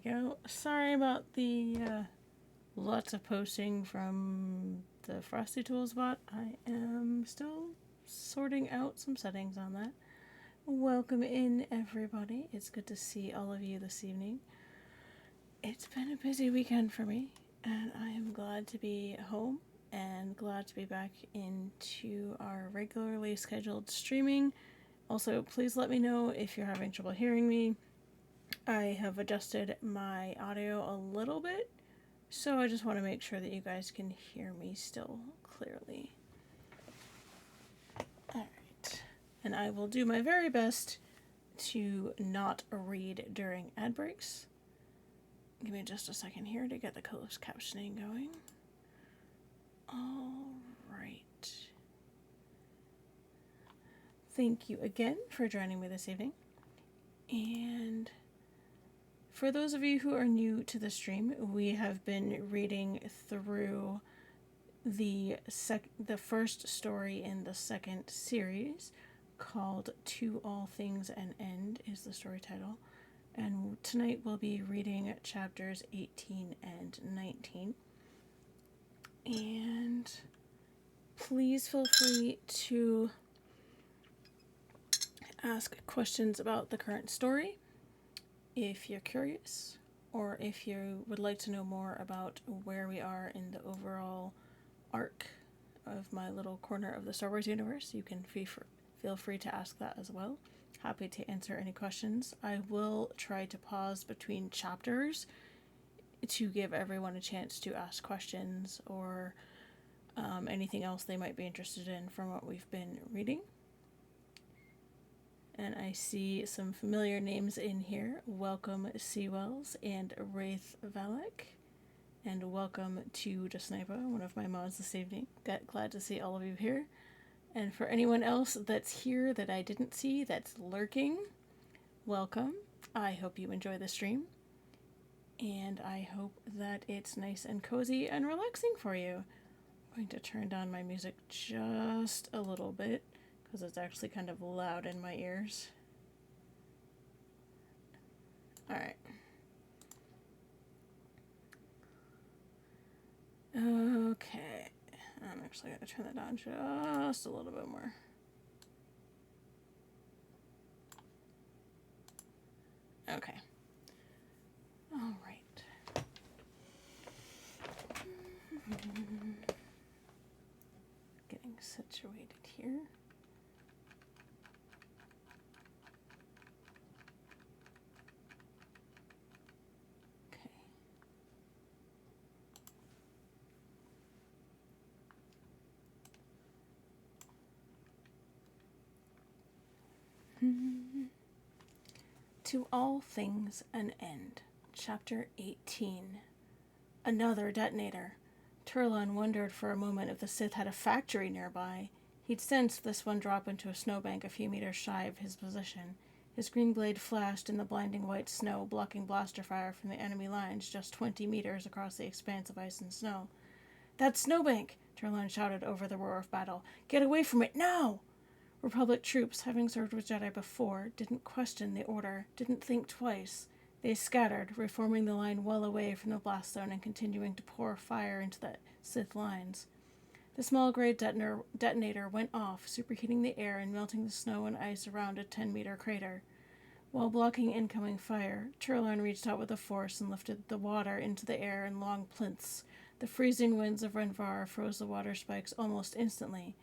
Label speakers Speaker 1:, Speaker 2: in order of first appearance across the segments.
Speaker 1: go. Sorry about the lots of posting from the Frosty Tools bot. I am still sorting out some settings on that. Welcome in, everybody. It's good to see all of you this evening. It's been a busy weekend for me, and I am glad to be home and glad to be back into our regularly scheduled streaming. Also, please let me know if you're having trouble hearing me. I have adjusted my audio a little bit, so I just want to make sure that you guys can hear me still clearly. Alright, and I will do my very best to not read during ad breaks. Give me just a second here to get the closed captioning going. Alright. Thank you again for joining me this evening. And for those of you who are new to the stream, we have been reading through the first story in the second series, called To All Things an End is the story title. And tonight we'll be reading chapters 18 and 19. And please feel free to ask questions about the current story if you're curious, or if you would like to know more about where we are in the overall arc of my little corner of the Star Wars universe. You can feel free to ask that as well. Happy to answer any questions. I will try to pause between chapters to give everyone a chance to ask questions or anything else they might be interested in from what we've been reading. And I see some familiar names in here. Welcome Seawells and Wraith Valak. And welcome to Jasnipa, one of my mods this evening. Glad to see all of you here. And for anyone else that's here that I didn't see, that's lurking, welcome. I hope you enjoy the stream. And I hope that it's nice and cozy and relaxing for you. I'm going to turn down my music just a little bit, because it's actually kind of loud in my ears. Alright. Okay. I'm actually going to turn that down just a little bit more. Okay. Alright. Getting situated here. To All Things an End, Chapter 18. Another detonator. Turlon wondered for a moment if the Sith had a factory nearby. He'd sensed this one drop into a snowbank a few meters shy of his position. His green blade flashed in the blinding white snow, blocking blaster fire from the enemy lines just 20 meters across the expanse of ice and snow. "That snowbank!" Turlon shouted over the roar of battle. "Get away from it, now!" Republic troops, having served with Jedi before, didn't question the order, didn't think twice. They scattered, reforming the line well away from the blast zone and continuing to pour fire into the Sith lines. The small gray detonator went off, superheating the air and melting the snow and ice around a 10-meter crater. While blocking incoming fire, Turlon reached out with a force and lifted the water into the air in long plinths. The freezing winds of Renvar froze the water spikes almost instantly.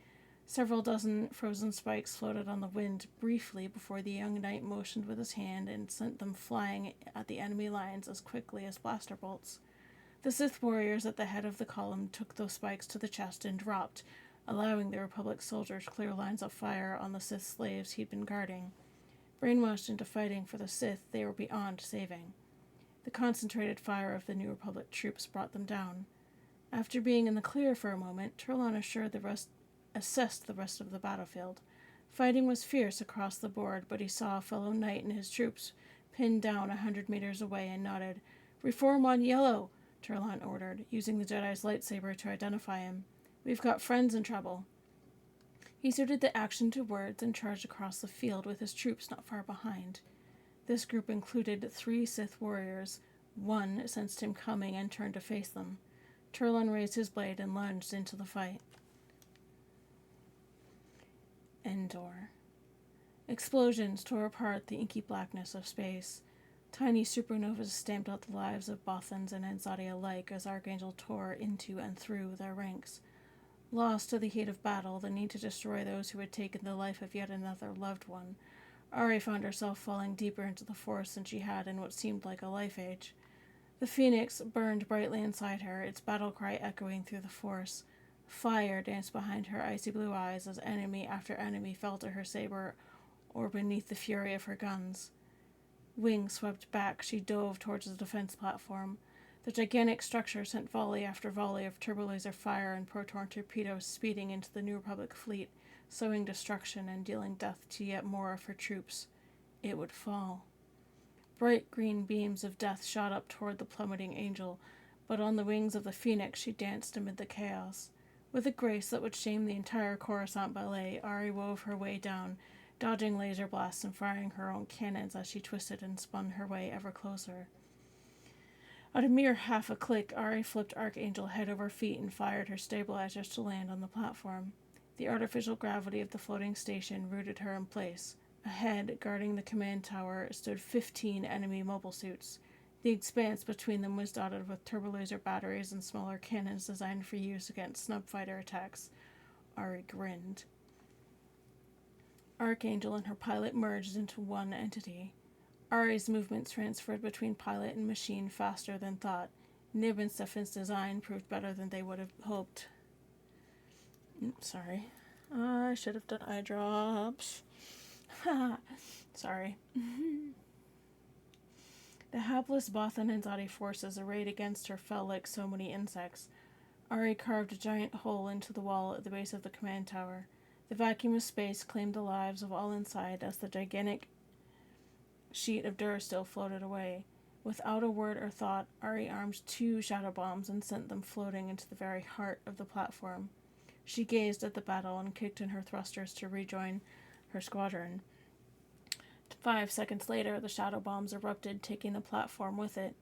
Speaker 1: Several dozen frozen spikes floated on the wind briefly before the young knight motioned with his hand and sent them flying at the enemy lines as quickly as blaster bolts. The Sith warriors at the head of the column took those spikes to the chest and dropped, allowing the Republic soldiers clear lines of fire on the Sith slaves he'd been guarding. Brainwashed into fighting for the Sith, they were beyond saving. The concentrated fire of the New Republic troops brought them down. After being in the clear for a moment, Turlon assessed the rest of the battlefield. Fighting was fierce across the board, but he saw a fellow knight and his troops pinned down 100 meters away and nodded. "Reform on yellow," Turlon ordered, using the Jedi's lightsaber to identify him. "We've got friends in trouble." He suited the action to words and charged across the field with his troops not far behind. This group included 3 Sith warriors, One sensed him coming and turned to face them. Turlon raised his blade and lunged into the fight. Endor. Explosions tore apart the inky blackness of space. Tiny supernovas stamped out the lives of Bothans and Anzadi alike as Archangel tore into and through their ranks. Lost to the heat of battle, the need to destroy those who had taken the life of yet another loved one, Ari found herself falling deeper into the force than she had in what seemed like a life age. The phoenix burned brightly inside her, its battle cry echoing through the force. Fire danced behind her icy blue eyes as enemy after enemy fell to her saber or beneath the fury of her guns. Wings swept back, she dove towards the defense platform. The gigantic structure sent volley after volley of turbolaser fire and proton torpedoes speeding into the New Republic fleet, sowing destruction and dealing death to yet more of her troops. It would fall. Bright green beams of death shot up toward the plummeting angel, but on the wings of the phoenix she danced amid the chaos. With a grace that would shame the entire Coruscant ballet, Ari wove her way down, dodging laser blasts and firing her own cannons as she twisted and spun her way ever closer. At a mere half a click, Ari flipped Archangel head over feet and fired her stabilizers to land on the platform. The artificial gravity of the floating station rooted her in place. Ahead, guarding the command tower, stood 15 enemy mobile suits. The expanse between them was dotted with turbolaser batteries and smaller cannons designed for use against snub fighter attacks. Ari grinned. Archangel and her pilot merged into one entity. Ari's movements transferred between pilot and machine faster than thought. Nib and Stefan's design proved better than they would have hoped. Sorry. I should have done eye drops. Sorry. The hapless Bothan and Zadi forces arrayed against her fell like so many insects. Ari carved a giant hole into the wall at the base of the command tower. The vacuum of space claimed the lives of all inside as the gigantic sheet of Durasteel floated away. Without a word or thought, Ari armed 2 shadow bombs and sent them floating into the very heart of the platform. She gazed at the battle and kicked in her thrusters to rejoin her squadron. 5 seconds later, the shadow bombs erupted, taking the platform with it.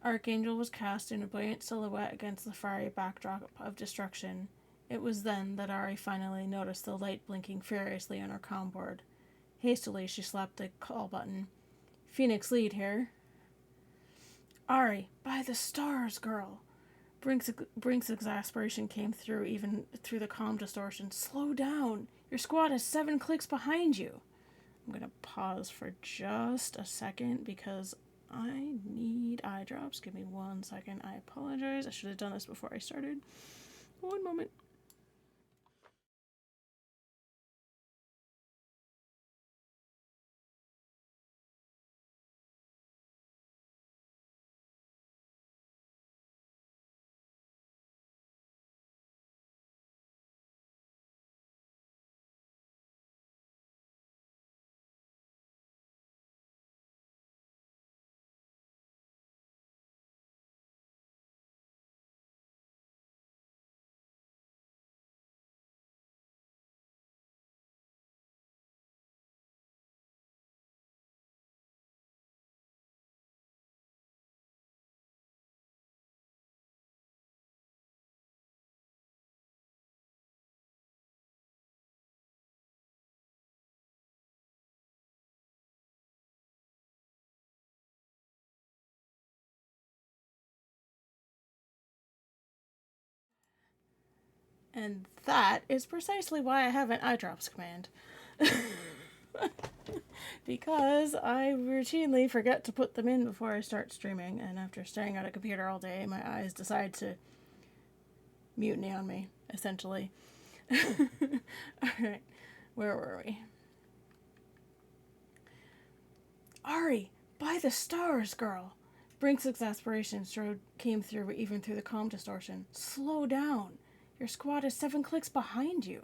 Speaker 1: Archangel was cast in a brilliant silhouette against the fiery backdrop of destruction. It was then that Ari finally noticed the light blinking furiously on her comm board. Hastily, she slapped the call button. Phoenix Lead here. Ari, by the stars, girl. Brink's exasperation came through even through the comm distortion. Slow down. Your squad is 7 clicks behind you. I'm going to pause for just a second because I need eye drops. Give me 1 second. I apologize. I should have done this before I started. 1 moment. And that is precisely why I have an eye drops command. Because I routinely forget to put them in before I start streaming, and after staring at a computer all day, my eyes decide to mutiny on me, essentially. Alright, where were we? Ari, by the stars, girl! Brink's exasperation came through even through the comm distortion. Slow down! Your squad is 7 clicks behind you.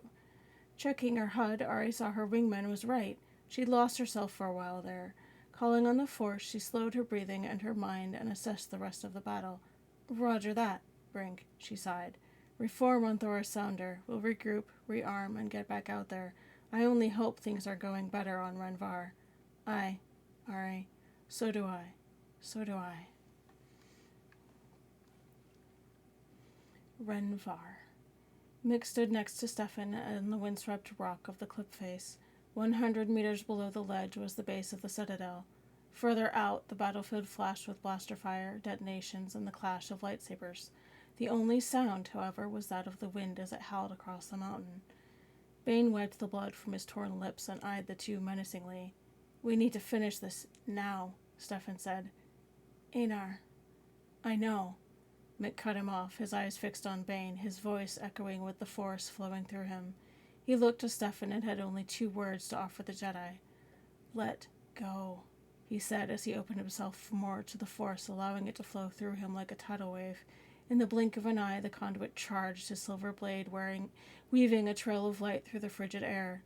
Speaker 1: Checking her HUD, Ari saw her wingman was right. She'd lost herself for a while there. Calling on the force, she slowed her breathing and her mind and assessed the rest of the battle. Roger that, Brink, she sighed. Reform on Thor's sounder. We'll regroup, rearm, and get back out there. I only hope things are going better on Renvar. Aye, Ari. So do I. So do I. Renvar. Mick stood next to Stefan on the windswept rock of the cliff face. 100 meters below the ledge was the base of the citadel. Further out, the battlefield flashed with blaster fire, detonations, and the clash of lightsabers. The only sound, however, was that of the wind as it howled across the mountain. Bane wiped the blood from his torn lips and eyed the two menacingly. "We need to finish this now," Stefan said. "Einar." "I know." Mick cut him off, his eyes fixed on Bane, his voice echoing with the force flowing through him. He looked to Stefan and had only 2 words to offer the Jedi. "Let go," he said as he opened himself more to the force, allowing it to flow through him like a tidal wave. In the blink of an eye, the conduit charged, his silver blade weaving a trail of light through the frigid air.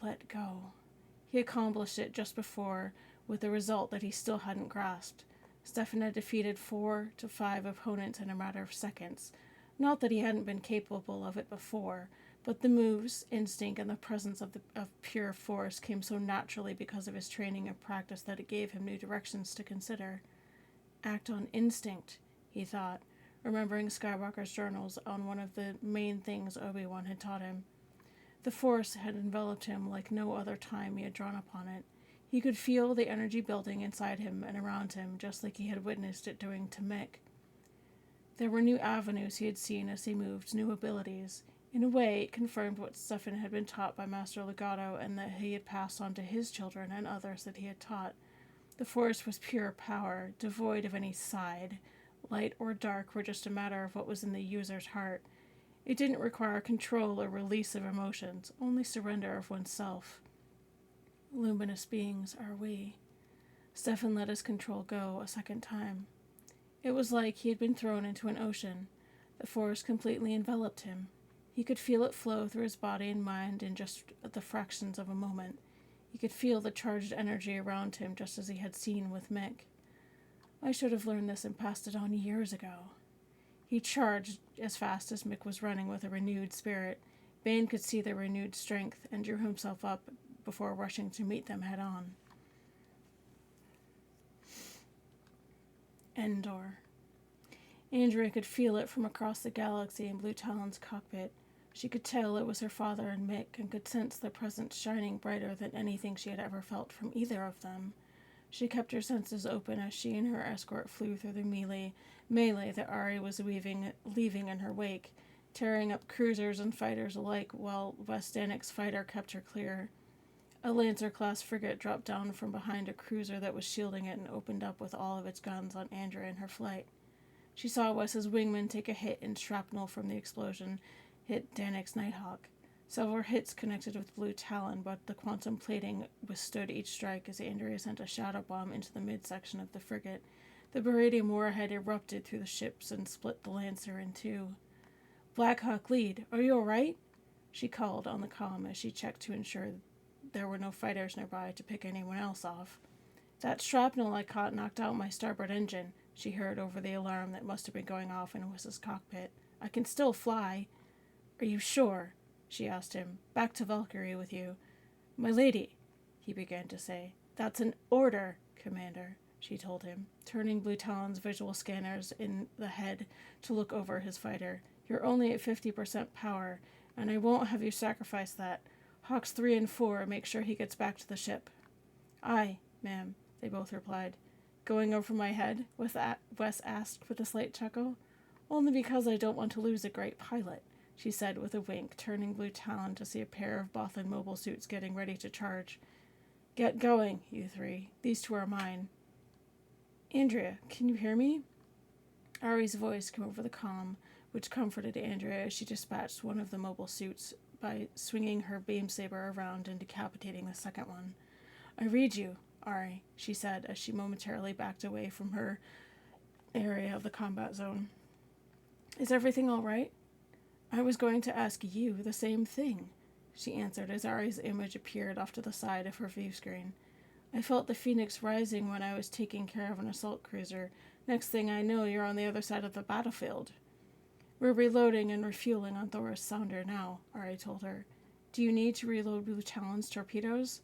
Speaker 1: Let go. He accomplished it just before, with the result that he still hadn't grasped. Stefan had defeated 4 to 5 opponents in a matter of seconds. Not that he hadn't been capable of it before, but the moves, instinct, and the presence of pure force came so naturally because of his training and practice that it gave him new directions to consider. Act on instinct, he thought, remembering Skywalker's journals on one of the main things Obi-Wan had taught him. The Force had enveloped him like no other time he had drawn upon it. He could feel the energy building inside him and around him, just like he had witnessed it doing to Mick. There were new avenues he had seen as he moved, new abilities. In a way, it confirmed what Stefan had been taught by Master Legato and that he had passed on to his children and others that he had taught. The Force was pure power, devoid of any side. Light or dark were just a matter of what was in the user's heart. It didn't require control or release of emotions, only surrender of oneself. Luminous beings are we. Stefan let his control go a second time. It was like he had been thrown into an ocean. The Force completely enveloped him. He could feel it flow through his body and mind in just the fractions of a moment. He could feel the charged energy around him just as he had seen with Mick. I should have learned this and passed it on years ago. He charged as fast as Mick was running with a renewed spirit. Bane could see their renewed strength and drew himself up before rushing to meet them head on. Endor. Andrea could feel it from across the galaxy in Blue Talon's cockpit. She could tell it was her father and Mick, and could sense their presence shining brighter than anything she had ever felt from either of them. She kept her senses open as she and her escort flew through the melee that Ari was leaving in her wake, tearing up cruisers and fighters alike, while West Danik's fighter kept her clear. A Lancer-class frigate dropped down from behind a cruiser that was shielding it and opened up with all of its guns on Andrea in her flight. She saw Wes's wingman take a hit, and shrapnel from the explosion hit Danik's Nighthawk. Several hits connected with Blue Talon, but the quantum plating withstood each strike as Andrea sent a shadow bomb into the midsection of the frigate. The beryllium warhead erupted through the ships and split the Lancer in 2. "Blackhawk lead, are you all right?" she called on the comm as she checked to ensure there were no fighters nearby to pick anyone else off. "That shrapnel I caught knocked out my starboard engine," she heard over the alarm that must have been going off in Wes's cockpit. "I can still fly." "Are you sure?" she asked him. "Back to Valkyrie with you." "My lady," he began to say. "That's an order, Commander," she told him, turning Blue Talon's visual scanners in the head to look over his fighter. "You're only at 50% power, and I won't have you sacrifice that. Hawks 3 and 4, make sure he gets back to the ship." "Aye, ma'am," they both replied. "Going over my head?" Wes asked with a slight chuckle. "Only because I don't want to lose a great pilot," she said with a wink, turning Blue Talon to see a pair of Bothan mobile suits getting ready to charge. "Get going, you 3. These 2 are mine." "Andrea, can you hear me?" Ari's voice came over the comm, which comforted Andrea as she dispatched one of the mobile suits by swinging her beam saber around and decapitating the second one. "I read you, Ari," she said as she momentarily backed away from her area of the combat zone. "Is everything all right?" "I was going to ask you the same thing," she answered as Ari's image appeared off to the side of her view screen. "I felt the Phoenix rising when I was taking care of an assault cruiser. Next thing I know, you're on the other side of the battlefield." "We're reloading and refueling on Thoris Sounder now," Ari told her. "Do you need to reload Blue Talon's torpedoes?"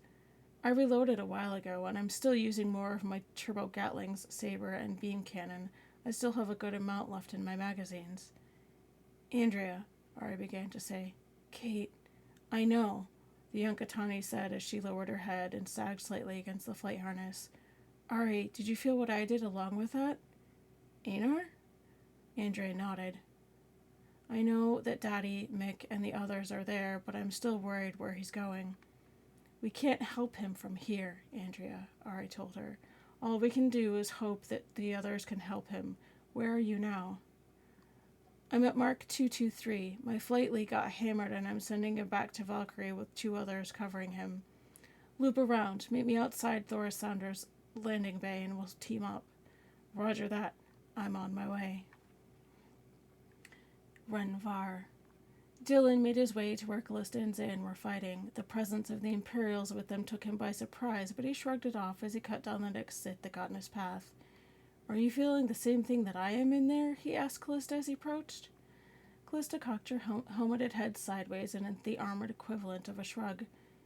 Speaker 1: "I reloaded a while ago, and I'm still using more of my turbo Gatling's saber and beam cannon. I still have a good amount left in my magazines." Andrea, Ari began to say. Kate, I know, the Yunkatani said as she lowered her head and sagged slightly against the flight harness. Ari, did you feel what I did along with that? Einar? Andrea nodded. I know that Daddy, Mick, and the others are there, but I'm still worried where he's going. We can't help him from here, Andrea, Ari told her. All we can do is hope that the others can help him. Where are you now? I'm at Mark 223. My flight lead got hammered and I'm sending him back to Valkyrie with 2 others covering him. Loop around. Meet me outside Thoris Sounders' landing bay and we'll team up. Roger that. I'm on my way. Renvar. Dylan made his way to where Callista and Zan were fighting. The presence of the Imperials with them took him by surprise, but he shrugged it off as he cut down the next Sith that got in his path. Are you feeling the same thing that I am in there? He asked Callista as he approached. Callista cocked her helmeted head sideways in the armored equivalent of a shrug.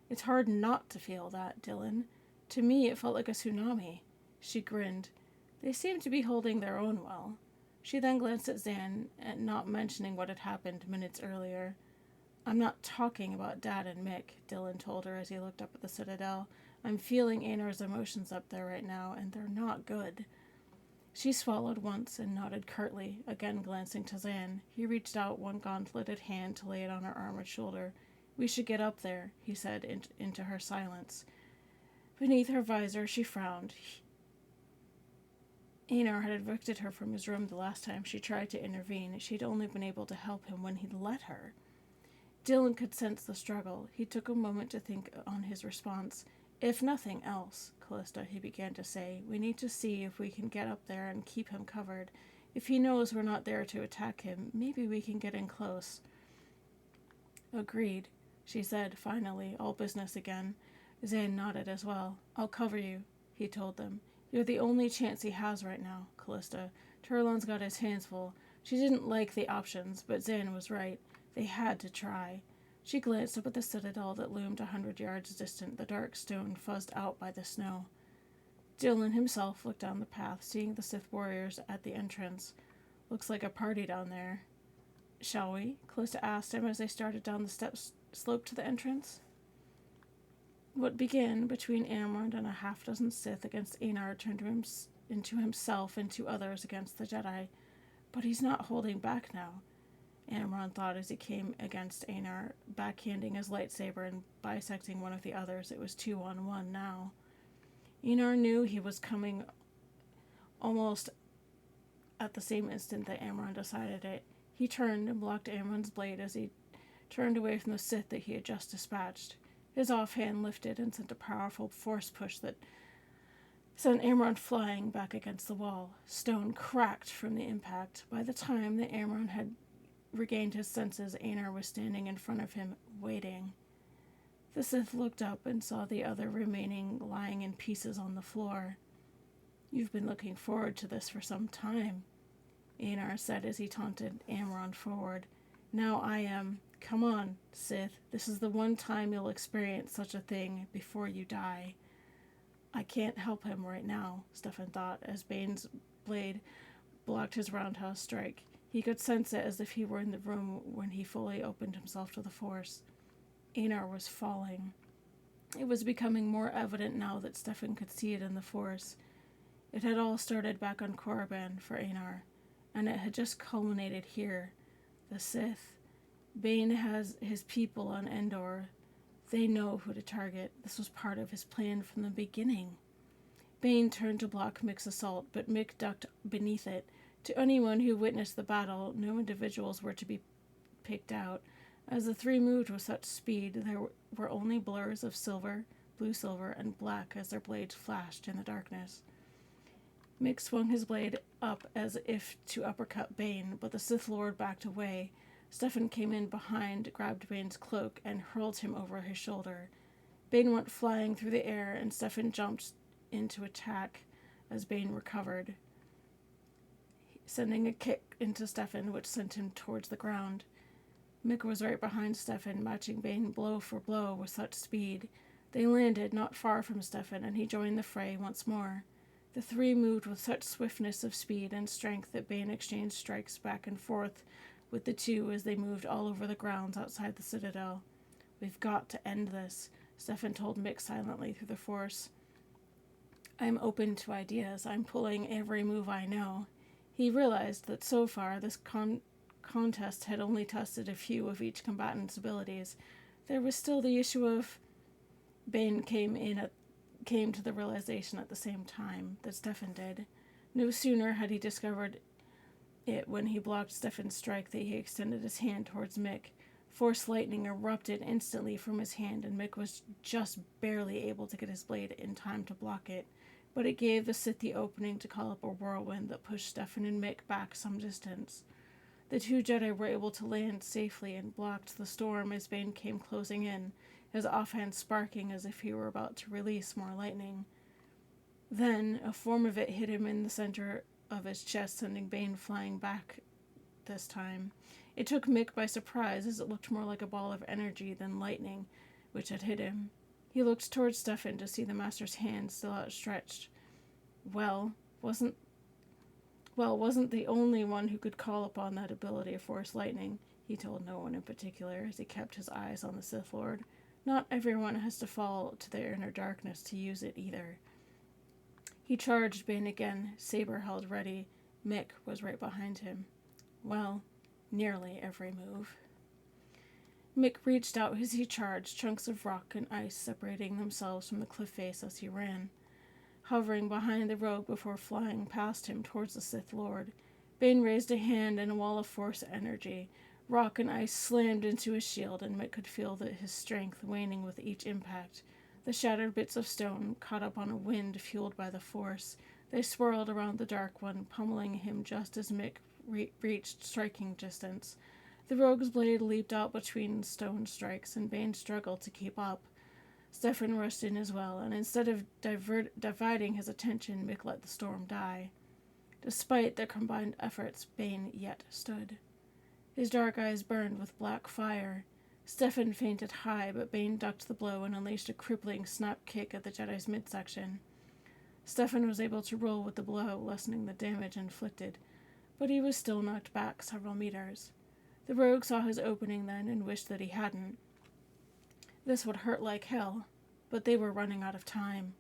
Speaker 1: It's hard not to feel that, Dylan. To me, it felt like a tsunami. She grinned. They seemed to be holding their own well. She then glanced at Zan, not mentioning what had happened minutes earlier. I'm not talking about Dad and Mick, Dylan told her as he looked up at the Citadel. I'm feeling Einar's emotions up there right now, and they're not good. She swallowed once and nodded curtly, again glancing to Zan. He reached out one gauntleted hand to lay it on her armored shoulder. We should get up there, he said into her silence. Beneath her visor, she frowned. Einar had evicted her from his room the last time she tried to intervene. She'd only been able to help him when he'd let her. Dylan could sense the struggle. He took a moment to think on his response. If nothing else, Callista, he began to say, we need to see if we can get up there and keep him covered. If he knows we're not there to attack him, maybe we can get in close. Agreed, she said, finally, all business again. Zan nodded as well. I'll cover you, he told them. You're the only chance he has right now, Callista. Turlon's got his hands full. She didn't like the options, but Zan was right. They had to try. She glanced up at the citadel that loomed 100 yards distant, the dark stone fuzzed out by the snow. Dylan himself looked down the path, seeing the Sith warriors at the entrance. Looks like a party down there. Shall we? Callista asked him as they started down the slope to the entrance. What began between Amrond and a half-dozen Sith against Einar turned into himself and 2 others against the Jedi. But he's not holding back now, Amron thought as he came against Einar, backhanding his lightsaber and bisecting one of the others. It was 2-on-1 now. Einar knew he was coming almost at the same instant that Amron decided it. He turned and blocked Amron's blade as he turned away from the Sith that he had just dispatched. His offhand lifted and sent a powerful force push that sent Amron flying back against the wall. Stone cracked from the impact. By the time that Amron had regained his senses, Einar was standing in front of him, waiting. The Sith looked up and saw the other remaining lying in pieces on the floor. You've been looking forward to this for some time, Einar said as he taunted Amron forward. Now I am. Come on, Sith. This is the one time you'll experience such a thing before you die. I can't help him right now, Stefan thought, as Bane's blade blocked his roundhouse strike. He could sense it as if he were in the room when he fully opened himself to the Force. Einar was falling. It was becoming more evident now that Stefan could see it in the Force. It had all started back on Korriban for Einar, and it had just culminated here. The Sith. Bane has his people on Endor. They know who to target. This was part of his plan from the beginning. Bane turned to block Mick's assault, but Mick ducked beneath it. To anyone who witnessed the battle, no individuals were to be picked out. As the 3 moved with such speed, there were only blurs of silver, blue silver, and black as their blades flashed in the darkness. Mick swung his blade up as if to uppercut Bane, but the Sith Lord backed away. Stefan came in behind, grabbed Bane's cloak, and hurled him over his shoulder. Bane went flying through the air, and Stefan jumped in to attack as Bane recovered, sending a kick into Stefan, which sent him towards the ground. Mick was right behind Stefan, matching Bane blow for blow with such speed. They landed not far from Stefan, and he joined the fray once more. The 3 moved with such swiftness of speed and strength that Bane exchanged strikes back and forth with the two as they moved all over the grounds outside the citadel. "We've got to end this," Stefan told Mick silently through the Force. "I'm open to ideas. I'm pulling every move I know." He realized that so far this contest had only tested a few of each combatant's abilities. There was still the issue of... Bane came to the realization at the same time that Stefan did. No sooner had he discovered it when he blocked Stefan's strike that he extended his hand towards Mick. Force lightning erupted instantly from his hand, and Mick was just barely able to get his blade in time to block it. But it gave the Sith the opening to call up a whirlwind that pushed Stefan and Mick back some distance. The two Jedi were able to land safely and blocked the storm as Bane came closing in, his offhand sparking as if he were about to release more lightning. Then, a form of it hit him in the center of his chest, sending Bane flying back this time. It took Mick by surprise, as it looked more like a ball of energy than lightning, which had hit him. He looked towards Stefan to see the Master's hand still outstretched. Wasn't the only one who could call upon that ability of Force lightning, he told no one in particular as he kept his eyes on the Sith Lord. Not everyone has to fall to their inner darkness to use it either. He charged Bane again, saber held ready. Mick was right behind him. Nearly every move. Mick reached out as he charged, chunks of rock and ice separating themselves from the cliff face as he ran, hovering behind the rogue before flying past him towards the Sith Lord. Bane raised a hand and a wall of Force energy. Rock and ice slammed into his shield, and Mick could feel his strength waning with each impact. The shattered bits of stone caught up on a wind fueled by the Force. They swirled around the Dark One, pummeling him just as Mick reached striking distance. The rogue's blade leaped out between stone strikes, and Bane struggled to keep up. Stefan rushed in as well, and instead of dividing his attention, Mick let the storm die. Despite their combined efforts, Bane yet stood. His dark eyes burned with black fire. Stefan fainted high, but Bane ducked the blow and unleashed a crippling snap kick at the Jedi's midsection. Stefan was able to roll with the blow, lessening the damage inflicted, but he was still knocked back several meters. The rogue saw his opening then and wished that he hadn't. This would hurt like hell, but they were running out of time.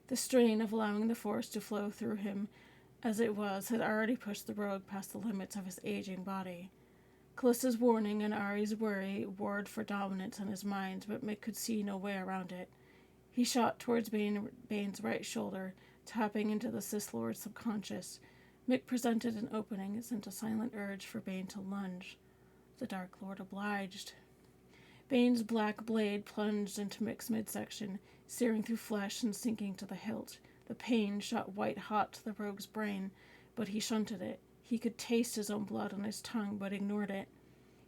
Speaker 1: The strain of allowing the Force to flow through him as it was had already pushed the rogue past the limits of his aging body. Callista's warning and Ari's worry warred for dominance in his mind, but Mick could see no way around it. He shot towards Bane's right shoulder, tapping into the Sith Lord's subconscious. Mick presented an opening and sent a silent urge for Bane to lunge. The Dark Lord obliged. Bane's black blade plunged into Mick's midsection, searing through flesh and sinking to the hilt. The pain shot white-hot to the rogue's brain, but he shunted it. He could taste his own blood on his tongue, but ignored it.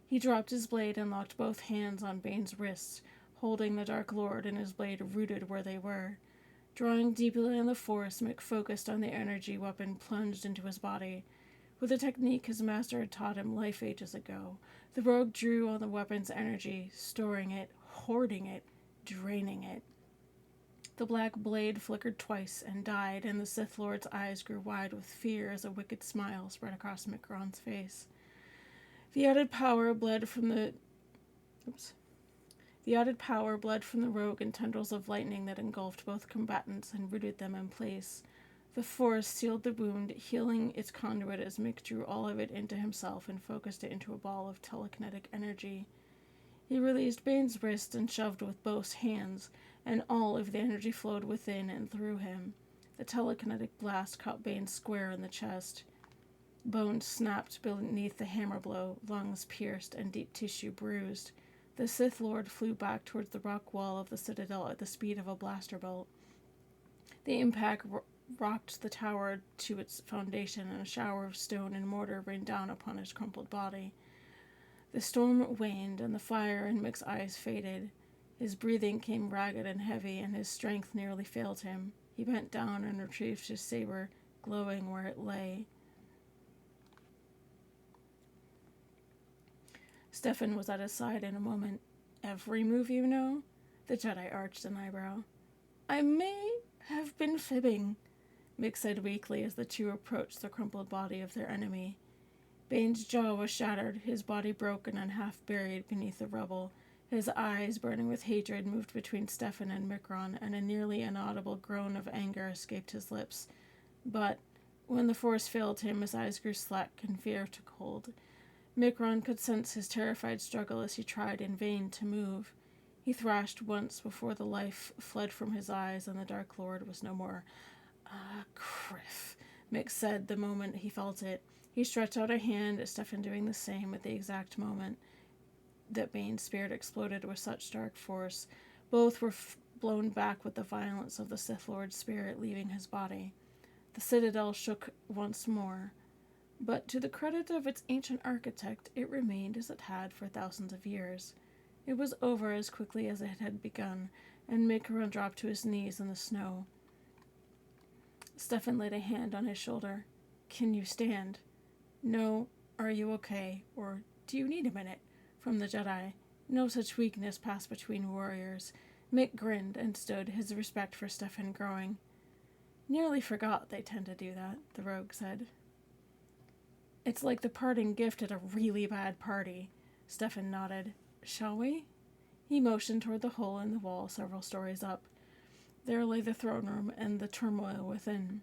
Speaker 1: He dropped his blade and locked both hands on Bane's wrists, holding the Dark Lord and his blade rooted where they were. Drawing deeply on the Force, Mick focused on the energy weapon plunged into his body. With a technique his master had taught him life ages ago, the rogue drew on the weapon's energy, storing it, hoarding it, draining it. The black blade flickered twice and died, and the Sith Lord's eyes grew wide with fear as a wicked smile spread across Mikron's face. The added power bled from the rogue in tendrils of lightning that engulfed both combatants and rooted them in place. The Force sealed the wound, healing its conduit as Mick drew all of it into himself and focused it into a ball of telekinetic energy. He released Bane's wrist and shoved with both hands, and all of the energy flowed within and through him. The telekinetic blast caught Bane square in the chest. Bones snapped beneath the hammer blow, lungs pierced, and deep tissue bruised. The Sith Lord flew back towards the rock wall of the citadel at the speed of a blaster bolt. The impact rocked the tower to its foundation, and a shower of stone and mortar rained down upon his crumpled body. The storm waned, and the fire in Mick's eyes faded. His breathing came ragged and heavy, and his strength nearly failed him. He bent down and retrieved his saber, glowing where it lay. Stefan was at his side in a moment. "Every move you know?" The Jedi arched an eyebrow. "I may have been fibbing," Mick said weakly as the two approached the crumpled body of their enemy. Bane's jaw was shattered, his body broken and half buried beneath the rubble. His eyes, burning with hatred, moved between Stefan and Micron, and a nearly inaudible groan of anger escaped his lips. But when the force failed him, his eyes grew slack and fear took hold. Micron could sense his terrified struggle as he tried in vain to move. He thrashed once before the life fled from his eyes and the Dark Lord was no more. "Ah, Criff," Mick said the moment he felt it. He stretched out a hand, Stefan doing the same at the exact moment that Bane's spirit exploded with such dark force. Both were blown back with the violence of the Sith Lord's spirit leaving his body. The citadel shook once more, but to the credit of its ancient architect, it remained as it had for thousands of years. It was over as quickly as it had begun, and Micron dropped to his knees in the snow. Stefan laid a hand on his shoulder. "Can you stand?" "No. Are you okay? Or do you need a minute?" From the Jedi. No such weakness passed between warriors. Mick grinned and stood, his respect for Stefan growing. "Nearly forgot they tend to do that," the rogue said. "It's like the parting gift at a really bad party." Stefan nodded. "Shall we?" He motioned toward the hole in the wall several stories up. There lay the throne room and the turmoil within.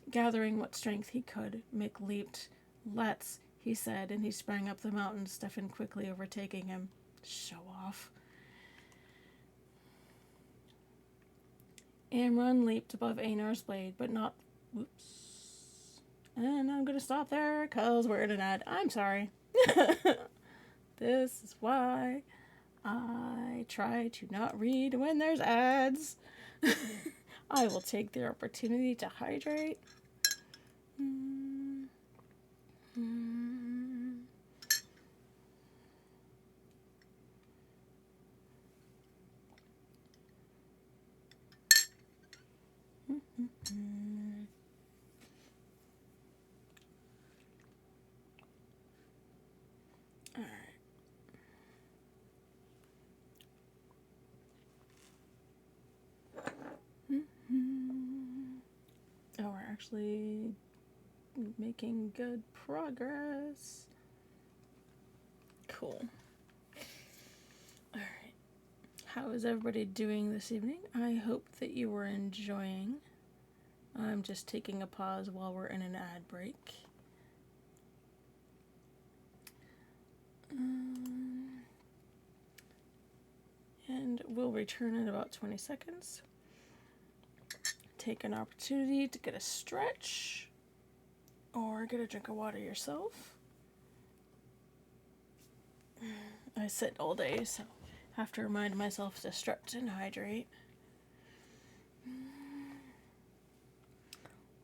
Speaker 1: Gathering what strength he could, Mick leaped. "Let's," he said, and he sprang up the mountain, Stefan quickly overtaking him. Show off. Amron leaped above Einar's blade, but not... Whoops. And I'm going to stop there, because we're in an ad. I'm sorry. This is why I try to not read when there's ads. I will take the opportunity to hydrate. All right. Oh, we're actually making good progress. Cool. All right. How is everybody doing this evening? I hope that you were enjoying. I'm just taking a pause while we're in an ad break. And we'll return in about 20 seconds. Take an opportunity to get a stretch or get a drink of water yourself. I sit all day, so I have to remind myself to stretch and hydrate.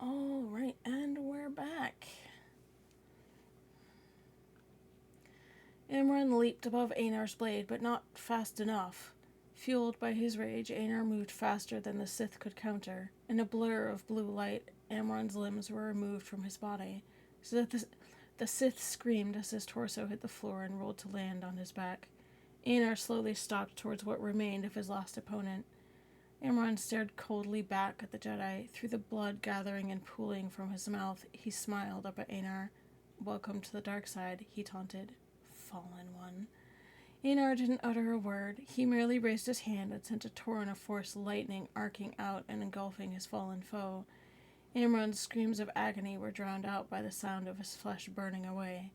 Speaker 1: All right, and we're back. Amron leaped above Einar's blade, but not fast enough. Fueled by his rage, Einar moved faster than the Sith could counter. In a blur of blue light, Amron's limbs were removed from his body, so that the Sith screamed as his torso hit the floor and rolled to land on his back. Einar slowly stalked towards what remained of his lost opponent. Amron stared coldly back at the Jedi. Through the blood gathering and pooling from his mouth, he smiled up at Einar. "Welcome to the dark side," he taunted. "Fallen one." Einar didn't utter a word. He merely raised his hand and sent a torrent of force lightning arcing out and engulfing his fallen foe. Amron's screams of agony were drowned out by the sound of his flesh burning away.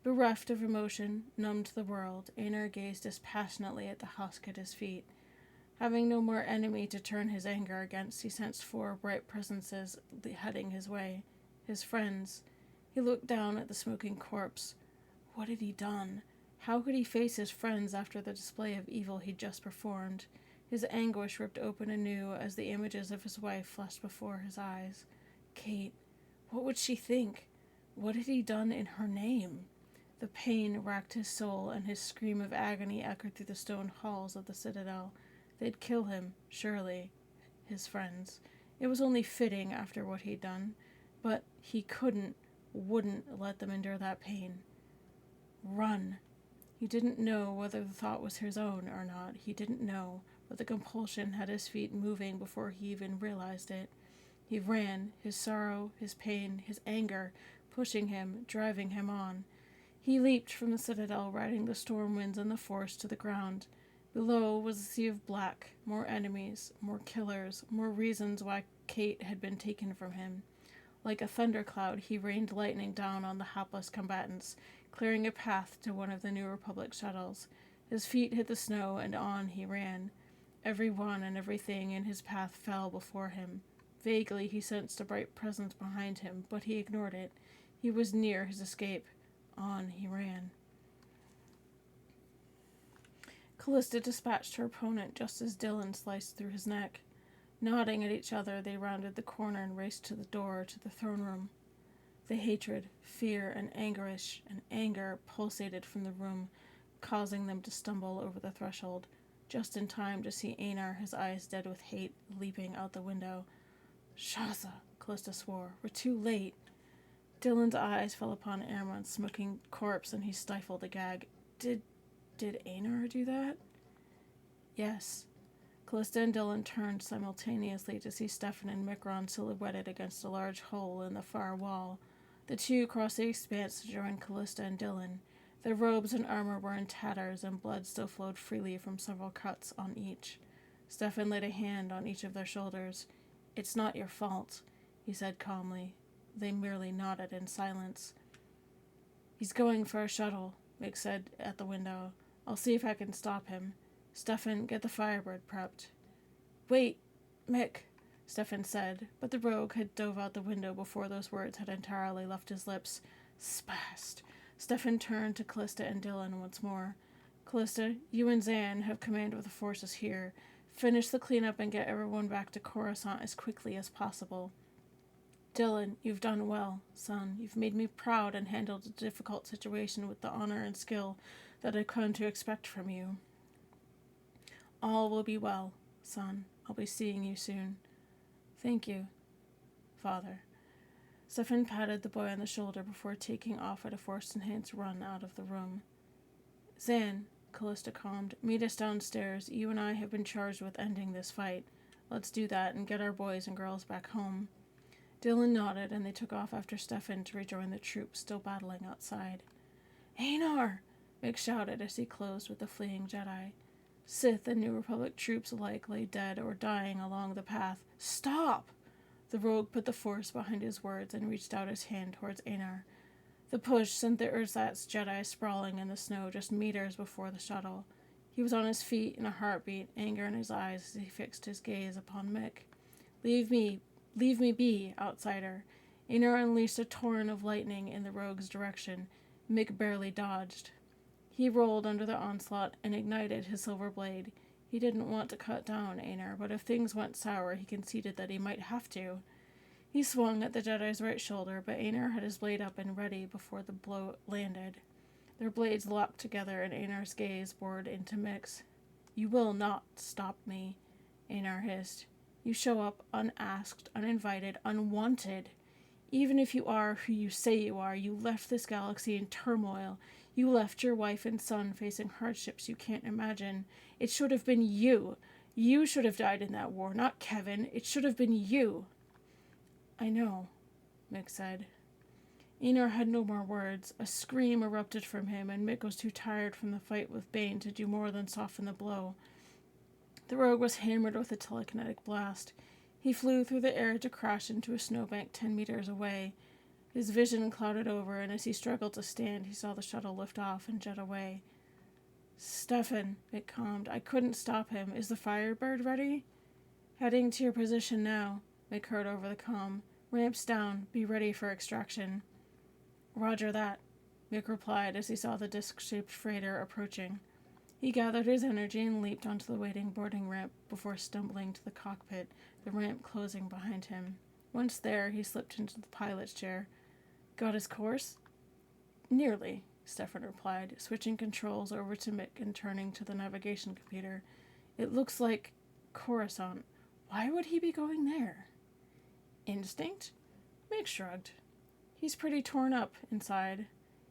Speaker 1: Bereft of emotion, numb to the world, Einar gazed dispassionately at the husk at his feet. Having no more enemy to turn his anger against, he sensed 4 bright presences heading his way. His friends. He looked down at the smoking corpse. What had he done? How could he face his friends after the display of evil he'd just performed? His anguish ripped open anew as the images of his wife flashed before his eyes. Kate. What would she think? What had he done in her name? The pain racked his soul, and his scream of agony echoed through the stone halls of the citadel. They'd kill him, surely. His friends. It was only fitting after what he'd done. But he wouldn't let them endure that pain. Run. He didn't know whether the thought was his own or not. He didn't know, but the compulsion had his feet moving before he even realized it. He ran, his sorrow, his pain, his anger, pushing him, driving him on. He leaped from the citadel, riding the storm winds and the force to the ground. Below was a sea of black, more enemies, more killers, more reasons why Kate had been taken from him. Like a thundercloud, he rained lightning down on the hapless combatants, clearing a path to one of the New Republic shuttles. His feet hit the snow, and on he ran. Every one and everything in his path fell before him. Vaguely he sensed a bright presence behind him, but he ignored it. He was near his escape. On he ran. Callista dispatched her opponent just as Dylan sliced through his neck. Nodding at each other, they rounded the corner and raced to the door to the throne room. The hatred, fear, and anger pulsated from the room, causing them to stumble over the threshold, just in time to see Einar, his eyes dead with hate, leaping out the window. Shaza, Callista swore. We're too late. Dylan's eyes fell upon Airmon's smoking corpse, and he stifled a gag. Did Einar do that? Yes. Callista and Dylan turned simultaneously to see Stefan and Mikron silhouetted against a large hole in the far wall. The two crossed the expanse to join Callista and Dylan. Their robes and armor were in tatters, and blood still flowed freely from several cuts on each. Stefan laid a hand on each of their shoulders. It's not your fault, he said calmly. They merely nodded in silence. He's going for a shuttle, Mick said at the window. I'll see if I can stop him. Stefan, get the Firebird prepped. Wait, Mick, Stefan said, but the rogue had dove out the window before those words had entirely left his lips. Spast. Stefan turned to Callista and Dylan once more. Callista, you and Zan have command of the forces here. Finish the cleanup and get everyone back to Coruscant as quickly as possible. Dylan, you've done well, son. You've made me proud and handled a difficult situation with the honor and skill that I've come to expect from you. All will be well, son. I'll be seeing you soon. Thank you, Father. Stefan patted the boy on the shoulder before taking off at a force-enhanced run out of the room. Zan, Callista calmed, meet us downstairs. You and I have been charged with ending this fight. Let's do that and get our boys and girls back home. Dylan nodded, and they took off after Stefan to rejoin the troops still battling outside. Einar! Mick shouted as he closed with the fleeing Jedi. Sith and New Republic troops alike lay dead or dying along the path. Stop! The rogue put the force behind his words and reached out his hand towards Einar. The push sent the ersatz Jedi sprawling in the snow just meters before the shuttle. He was on his feet in a heartbeat, anger in his eyes as he fixed his gaze upon Mick. Leave me be, outsider. Einar unleashed a torrent of lightning in the rogue's direction. Mick barely dodged. He rolled under the onslaught and ignited his silver blade. He didn't want to cut down Einar, but if things went sour, he conceded that he might have to. He swung at the Jedi's right shoulder, but Einar had his blade up and ready before the blow landed. Their blades locked together, and Einar's gaze bored into Mick's. You will not stop me, Einar hissed. You show up unasked, uninvited, unwanted. Even if you are who you say you are, you left this galaxy in turmoil. You left your wife and son facing hardships you can't imagine. It should have been you. You should have died in that war, not Kevin. It should have been you. I know, Mick said. Einar had no more words. A scream erupted from him, and Mick was too tired from the fight with Bane to do more than soften the blow. The rogue was hammered with a telekinetic blast. He flew through the air to crash into a snowbank 10 meters away. His vision clouded over, and as he struggled to stand, he saw the shuttle lift off and jet away. Stefan, Mick calmed. I couldn't stop him. Is the Firebird ready? Heading to your position now, Mick heard over the comm. Ramps down. Be ready for extraction. Roger that, Mick replied as he saw the disc-shaped freighter approaching. He gathered his energy and leaped onto the waiting boarding ramp before stumbling to the cockpit, the ramp closing behind him. Once there, he slipped into the pilot's chair. Got his course? Nearly, Stefan replied, switching controls over to Mick and turning to the navigation computer. It looks like Coruscant. Why would he be going there? Instinct? Mick shrugged. He's pretty torn up inside.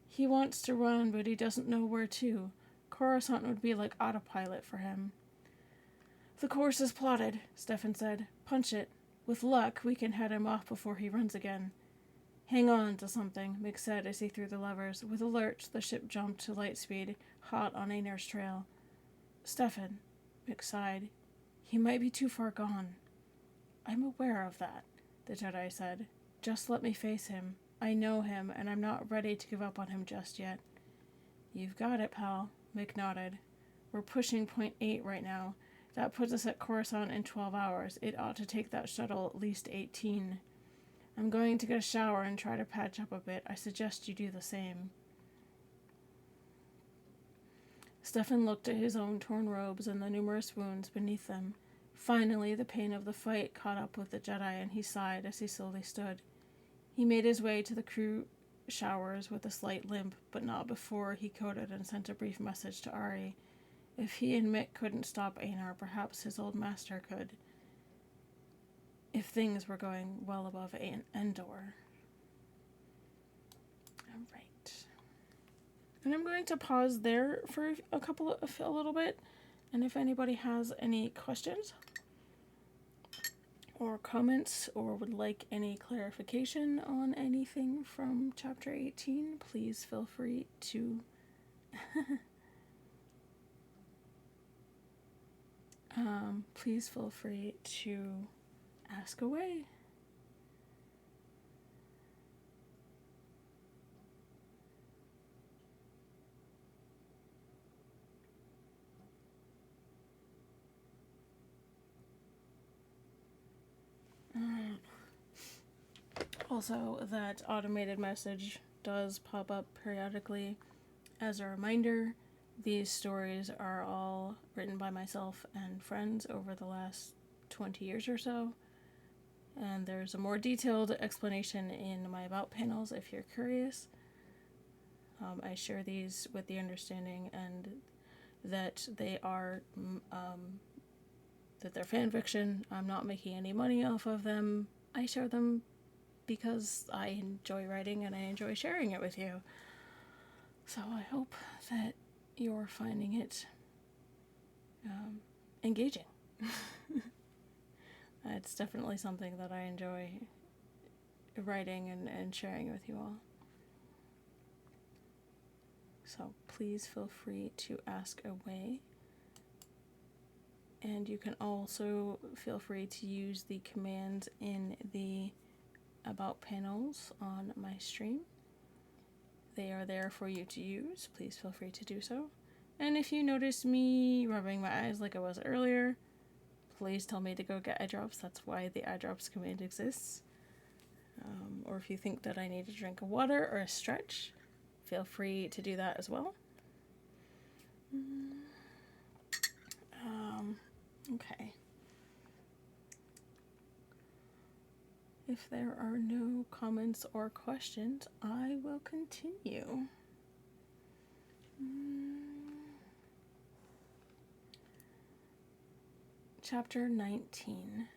Speaker 1: He wants to run, but he doesn't know where to. Coruscant would be like autopilot for him. The course is plotted, Stefan said. Punch it. With luck, we can head him off before he runs again. Hang on to something, Mick said as he threw the levers. With a lurch, the ship jumped to light speed, hot on Einar's trail. Stefan, Mick sighed. He might be too far gone. I'm aware of that, the Jedi said. Just let me face him. I know him, and I'm not ready to give up on him just yet. You've got it, pal, Mick nodded. We're pushing point 8 right now. That puts us at Coruscant in 12 hours. It ought to take that shuttle at least 18. I'm going to get a shower and try to patch up a bit. I suggest you do the same. Stefan looked at his own torn robes and the numerous wounds beneath them. Finally, the pain of the fight caught up with the Jedi, and he sighed as he slowly stood. He made his way to the crew showers with a slight limp, but not before he coded and sent a brief message to Ari. If he and Mick couldn't stop Einar, perhaps his old master could. If things were going well above Endor. All right. And I'm going to pause there for a little bit. And if anybody has any questions or comments or would like any clarification on anything from Chapter 18, please feel free to ask away. Also, that automated message does pop up periodically. As a reminder, these stories are all written by myself and friends over the last 20 years or so. And there's a more detailed explanation in my About panels if you're curious. I share these with the understanding and that they are that they're fan fiction. I'm not making any money off of them. I share them because I enjoy writing and I enjoy sharing it with you. So I hope that you're finding it engaging. It's definitely something that I enjoy writing and sharing with you all. So please feel free to ask away. And you can also feel free to use the commands in the About panels on my stream. They are there for you to use. Please feel free to do so. And if you notice me rubbing my eyes like I was earlier, please tell me to go get eye drops. That's why the eye drops command exists. Or if you think that I need a drink of water or a stretch, feel free to do that as well. Okay. If there are no comments or questions, I will continue. Chapter 19.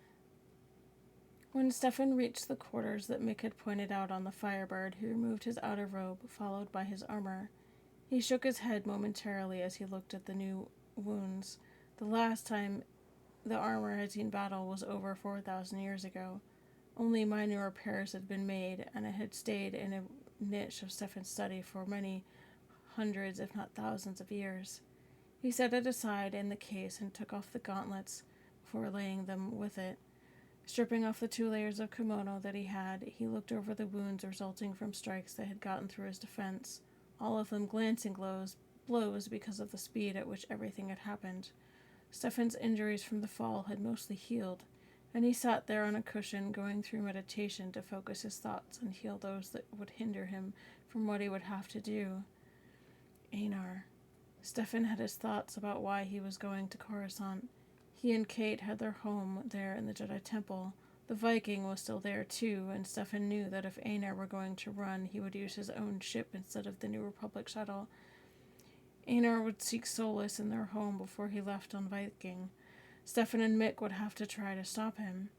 Speaker 1: When Stefan reached the quarters that Mick had pointed out on the Firebird, he removed his outer robe, followed by his armor. He shook his head momentarily as he looked at the new wounds. The last time the armor had seen battle was over 4,000 years ago. Only minor repairs had been made, and it had stayed in a niche of Stefan's study for many hundreds, if not thousands, of years. He set it aside in the case and took off the gauntlets before laying them with it. Stripping off the 2 layers of kimono that he had, he looked over the wounds resulting from strikes that had gotten through his defense, all of them glancing blows because of the speed at which everything had happened. Stefan's injuries from the fall had mostly healed, and he sat there on a cushion going through meditation to focus his thoughts and heal those that would hinder him from what he would have to do. Einar. Stefan had his thoughts about why he was going to Coruscant. He and Kate had their home there in the Jedi Temple. The Viking was still there too, and Stefan knew that if Einar were going to run, he would use his own ship instead of the New Republic shuttle. Einar would seek solace in their home before he left on Viking. Stefan and Mick would have to try to stop him.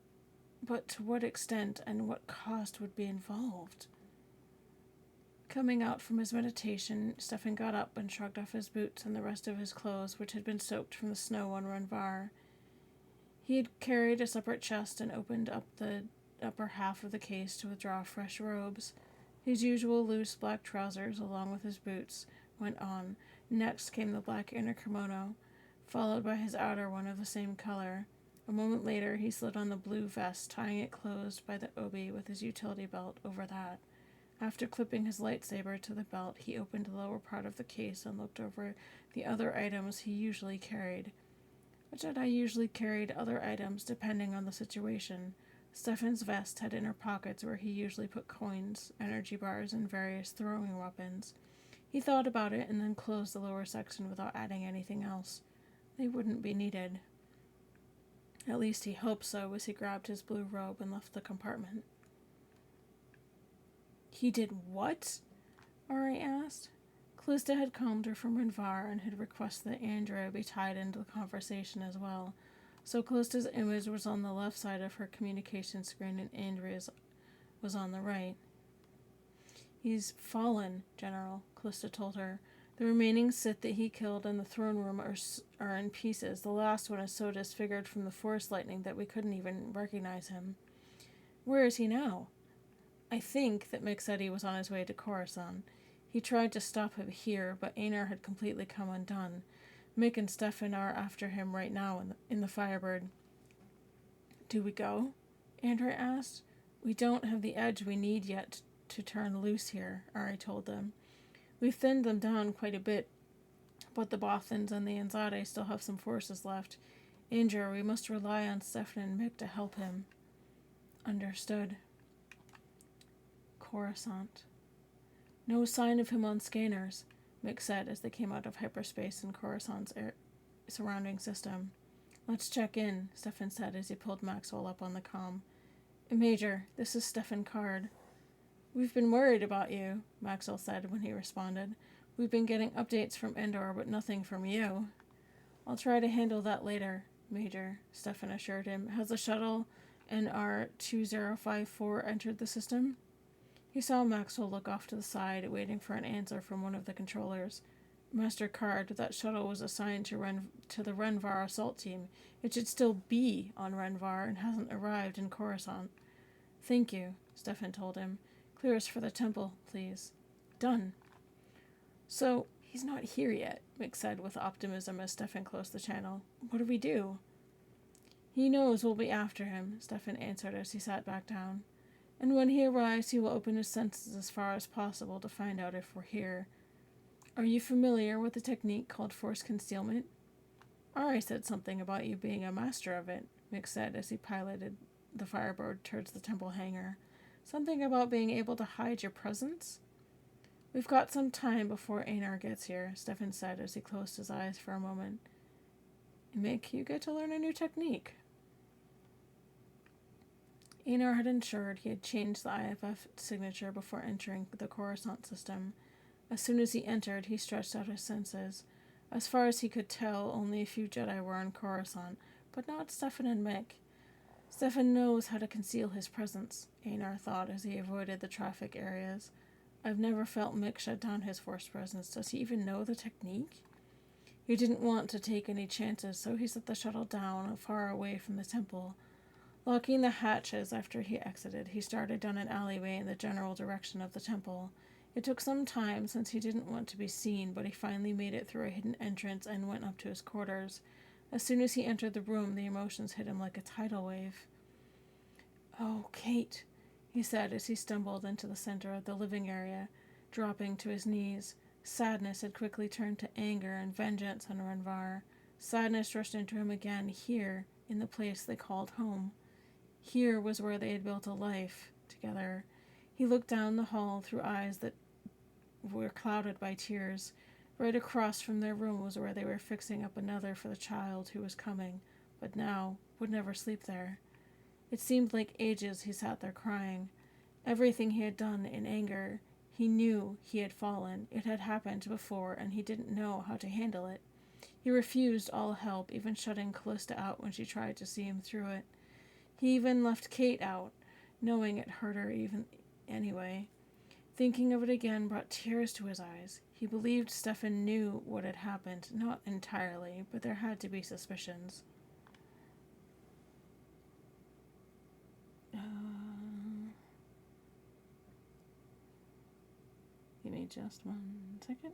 Speaker 1: But to what extent and what cost would be involved? Coming out from his meditation, Stefan got up and shrugged off his boots and the rest of his clothes, which had been soaked from the snow on Runvar. He had carried a separate chest and opened up the upper half of the case to withdraw fresh robes. His usual loose black trousers, along with his boots, went on. Next came the black inner kimono, followed by his outer one of the same color. A moment later, he slid on the blue vest, tying it closed by the obi with his utility belt over that. After clipping his lightsaber to the belt, he opened the lower part of the case and looked over the other items he usually carried. A Jedi usually carried other items depending on the situation. Stefan's vest had inner pockets where he usually put coins, energy bars, and various throwing weapons. He thought about it and then closed the lower section without adding anything else. They wouldn't be needed. At least he hoped so as he grabbed his blue robe and left the compartment. He did what? Ari asked. Callista had calmed her from Renvar and had requested that Andrea be tied into the conversation as well. So Callista's image was on the left side of her communication screen and Andrea's was on the right. He's fallen, General, Callista told her. The remaining Sith that he killed in the throne room are in pieces. The last one is so disfigured from the Force lightning that we couldn't even recognize him. Where is he now? I think that Mick said he was on his way to Coruscant. He tried to stop him here, but Einar had completely come undone. Mick and Stefan are after him right now in the Firebird. Do we go? Andrea asked. We don't have the edge we need yet to turn loose here, Ari told them. We've thinned them down quite a bit, but the Bothans and the Anzade still have some forces left. Andrea, we must rely on Stefan and Mick to help him. Understood. Coruscant. No sign of him on scanners, Mick said as they came out of hyperspace in Coruscant's surrounding system. Let's check in, Stefan said as he pulled Maxwell up on the comm. Major, this is Stefan Card. We've been worried about you, Maxwell said when he responded. We've been getting updates from Endor, but nothing from you. I'll try to handle that later, Major, Stefan assured him. Has the shuttle NR-2054 entered the system? He saw Maxwell look off to the side, waiting for an answer from one of the controllers. Master Card, that shuttle was assigned to the Renvar assault team. It should still be on Renvar and hasn't arrived in Coruscant. Thank you, Stefan told him. Clear us for the temple, please. Done. So, he's not here yet, Mick said with optimism as Stefan closed the channel. What do we do? He knows we'll be after him, Stefan answered as he sat back down. And when he arrives, he will open his senses as far as possible to find out if we're here. Are you familiar with the technique called force concealment? Ari said something about you being a master of it, Mick said as he piloted the Firebird towards the temple hangar. Something about being able to hide your presence? We've got some time before Einar gets here, Stefan said as he closed his eyes for a moment. Mick, you get to learn a new technique. Einar had ensured he had changed the IFF signature before entering the Coruscant system. As soon as he entered, he stretched out his senses. As far as he could tell, only a few Jedi were on Coruscant, but not Stefan and Mick. Stefan knows how to conceal his presence, Einar thought as he avoided the traffic areas. I've never felt Mick shut down his force presence. Does he even know the technique? He didn't want to take any chances, so he set the shuttle down far away from the temple. Locking the hatches after he exited, he started down an alleyway in the general direction of the temple. It took some time since he didn't want to be seen, but he finally made it through a hidden entrance and went up to his quarters. As soon as he entered the room, the emotions hit him like a tidal wave. Oh, Kate, he said as he stumbled into the center of the living area, dropping to his knees. Sadness had quickly turned to anger and vengeance on Renvar. Sadness rushed into him again, here, in the place they called home. Here was where they had built a life together. He looked down the hall through eyes that were clouded by tears. Right across from their room was where they were fixing up another for the child who was coming, but now would never sleep there. It seemed like ages he sat there crying. Everything he had done in anger, he knew he had fallen. It had happened before, and he didn't know how to handle it. He refused all help, even shutting Callista out when she tried to see him through it. He even left Kate out, knowing it hurt her even anyway. Thinking of it again brought tears to his eyes. He believed Stefan knew what had happened, not entirely, but there had to be suspicions. Give me just 1 second.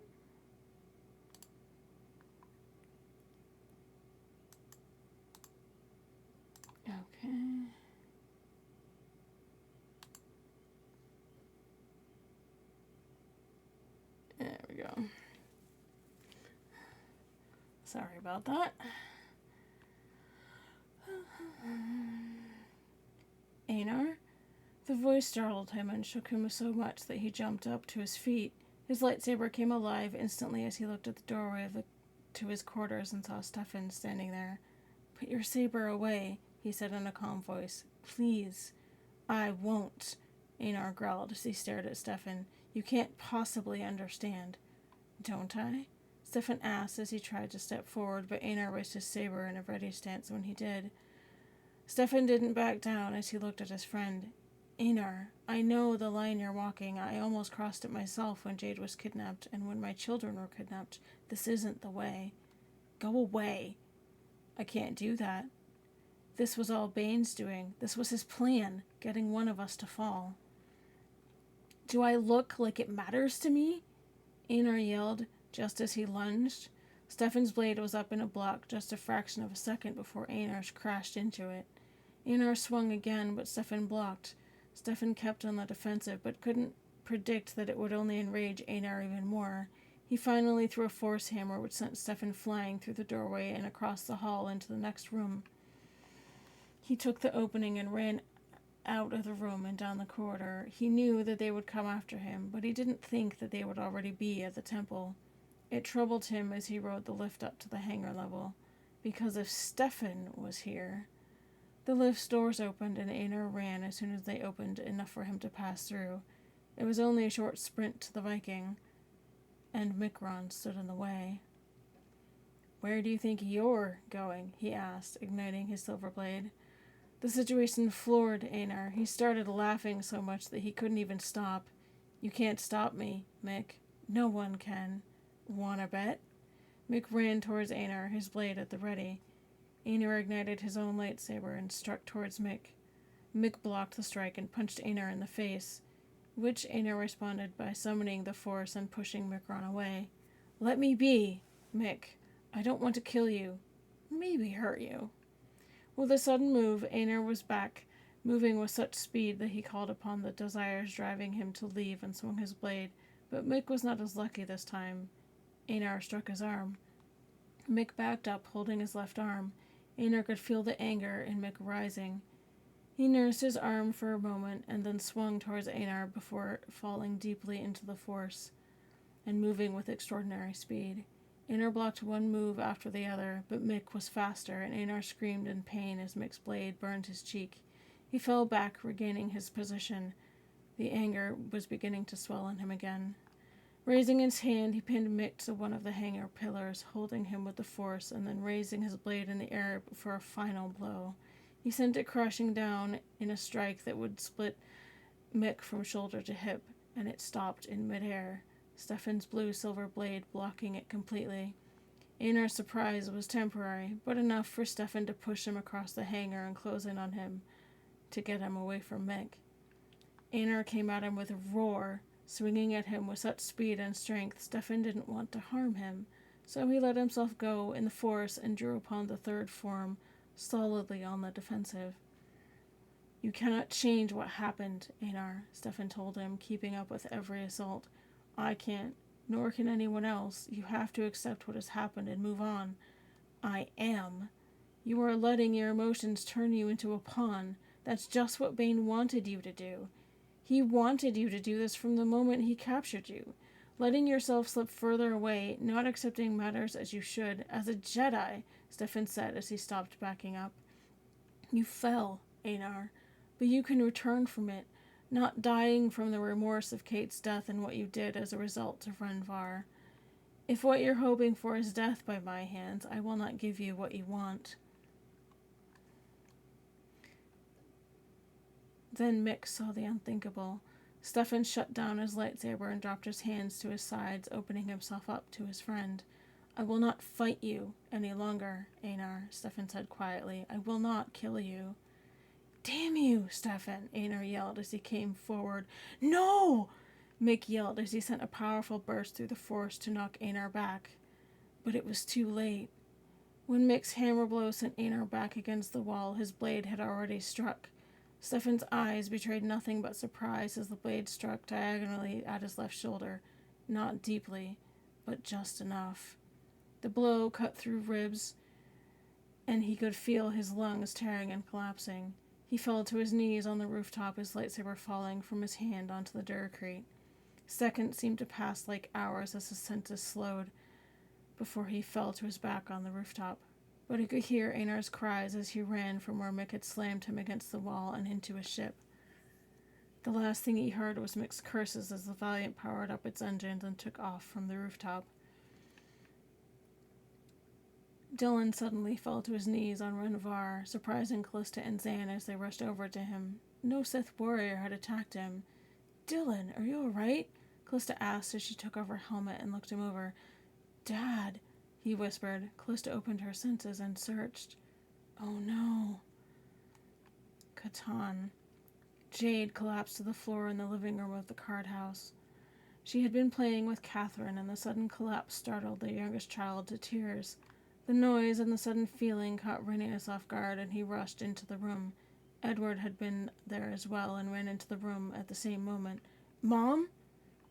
Speaker 1: Okay. There we go. Sorry about that. Einar? The voice startled him and shook him so much that he jumped up to his feet. His lightsaber came alive instantly as he looked at the doorway to his quarters and saw Stefan standing there. "Put your saber away," he said in a calm voice. "Please." "I won't," Einar growled as he stared at Stefan. "You can't possibly understand." "Don't I?" Stefan asked as he tried to step forward, but Einar raised his saber in a ready stance when he did. Stefan didn't back down as he looked at his friend. "Einar, I know the line you're walking. I almost crossed it myself when Jade was kidnapped and when my children were kidnapped. This isn't the way." "Go away." "I can't do that. This was all Bane's doing. This was his plan, getting one of us to fall." "Do I look like it matters to me?" Einar yelled just as he lunged. Stefan's blade was up in a block just a fraction of a second before Einar's crashed into it. Einar swung again, but Stefan blocked. Stefan kept on the defensive, but couldn't predict that it would only enrage Einar even more. He finally threw a force hammer, which sent Stefan flying through the doorway and across the hall into the next room. He took the opening and ran out of the room and down the corridor. He knew that they would come after him, but he didn't think that they would already be at the temple. It troubled him as he rode the lift up to the hangar level, because if Stefan was here... The lift's doors opened and Einar ran as soon as they opened, enough for him to pass through. It was only a short sprint to the Viking, and Mikron stood in the way. "Where do you think you're going?" he asked, igniting his silver blade. The situation floored Einar. He started laughing so much that he couldn't even stop. "You can't stop me, Mick. No one can. Wanna bet?" Mick ran towards Einar, his blade at the ready. Einar ignited his own lightsaber and struck towards Mick. Mick blocked the strike and punched Einar in the face, which Einar responded by summoning the Force and pushing Mikron away. "Let me be, Mick. I don't want to kill you. Maybe hurt you." With a sudden move, Einar was back, moving with such speed that he called upon the desires driving him to leave and swung his blade, but Mick was not as lucky this time. Einar struck his arm. Mick backed up, holding his left arm. Einar could feel the anger in Mick rising. He nursed his arm for a moment and then swung towards Einar before falling deeply into the Force and moving with extraordinary speed. Einar blocked one move after the other, but Mick was faster, and Einar screamed in pain as Mick's blade burned his cheek. He fell back, regaining his position. The anger was beginning to swell in him again. Raising his hand, he pinned Mick to one of the hangar pillars, holding him with the Force, and then raising his blade in the air for a final blow. He sent it crashing down in a strike that would split Mick from shoulder to hip, and it stopped in midair, Stefan's blue-silver blade blocking it completely. Einar's surprise was temporary, but enough for Stefan to push him across the hangar and close in on him to get him away from Mick. Einar came at him with a roar, swinging at him with such speed and strength Stefan didn't want to harm him, so he let himself go in the Force and drew upon the third form, solidly on the defensive. "You cannot change what happened, Einar," Stefan told him, keeping up with every assault. "I can't, nor can anyone else. You have to accept what has happened and move on." "I am. You are letting your emotions turn you into a pawn. That's just what Bane wanted you to do. He wanted you to do this from the moment he captured you. Letting yourself slip further away, not accepting matters as you should, as a Jedi," Stefan said as he stopped backing up. "You fell, Einar, but you can return from it, not dying from the remorse of Kate's death and what you did as a result to Renvar. If what you're hoping for is death by my hands, I will not give you what you want." Then Mick saw the unthinkable. Stefan shut down his lightsaber and dropped his hands to his sides, opening himself up to his friend. "I will not fight you any longer, Einar," Stefan said quietly. "I will not kill you." "Damn you, Stefan," Einar yelled as he came forward. "No!" Mick yelled as he sent a powerful burst through the forest to knock Einar back. But it was too late. When Mick's hammer blow sent Einar back against the wall, his blade had already struck. Stefan's eyes betrayed nothing but surprise as the blade struck diagonally at his left shoulder. Not deeply, but just enough. The blow cut through ribs, and he could feel his lungs tearing and collapsing. He fell to his knees on the rooftop, his lightsaber falling from his hand onto the duracrete. Seconds seemed to pass like hours as his senses slowed before he fell to his back on the rooftop. But he could hear Einar's cries as he ran from where Mick had slammed him against the wall and into his ship. The last thing he heard was Mick's curses as the Valiant powered up its engines and took off from the rooftop. Dylan suddenly fell to his knees on Renvar, surprising Callista and Zan as they rushed over to him. No Sith warrior had attacked him. "Dylan, are you all right?" Callista asked as she took off her helmet and looked him over. "Dad," he whispered. Callista opened her senses and searched. "Oh no." Catan. Jade collapsed to the floor in the living room of the card house. She had been playing with Catherine, and the sudden collapse startled the youngest child to tears. The noise and the sudden feeling caught Rhaenys off guard, and he rushed into the room. Edward had been there as well and ran into the room at the same moment. "Mom?"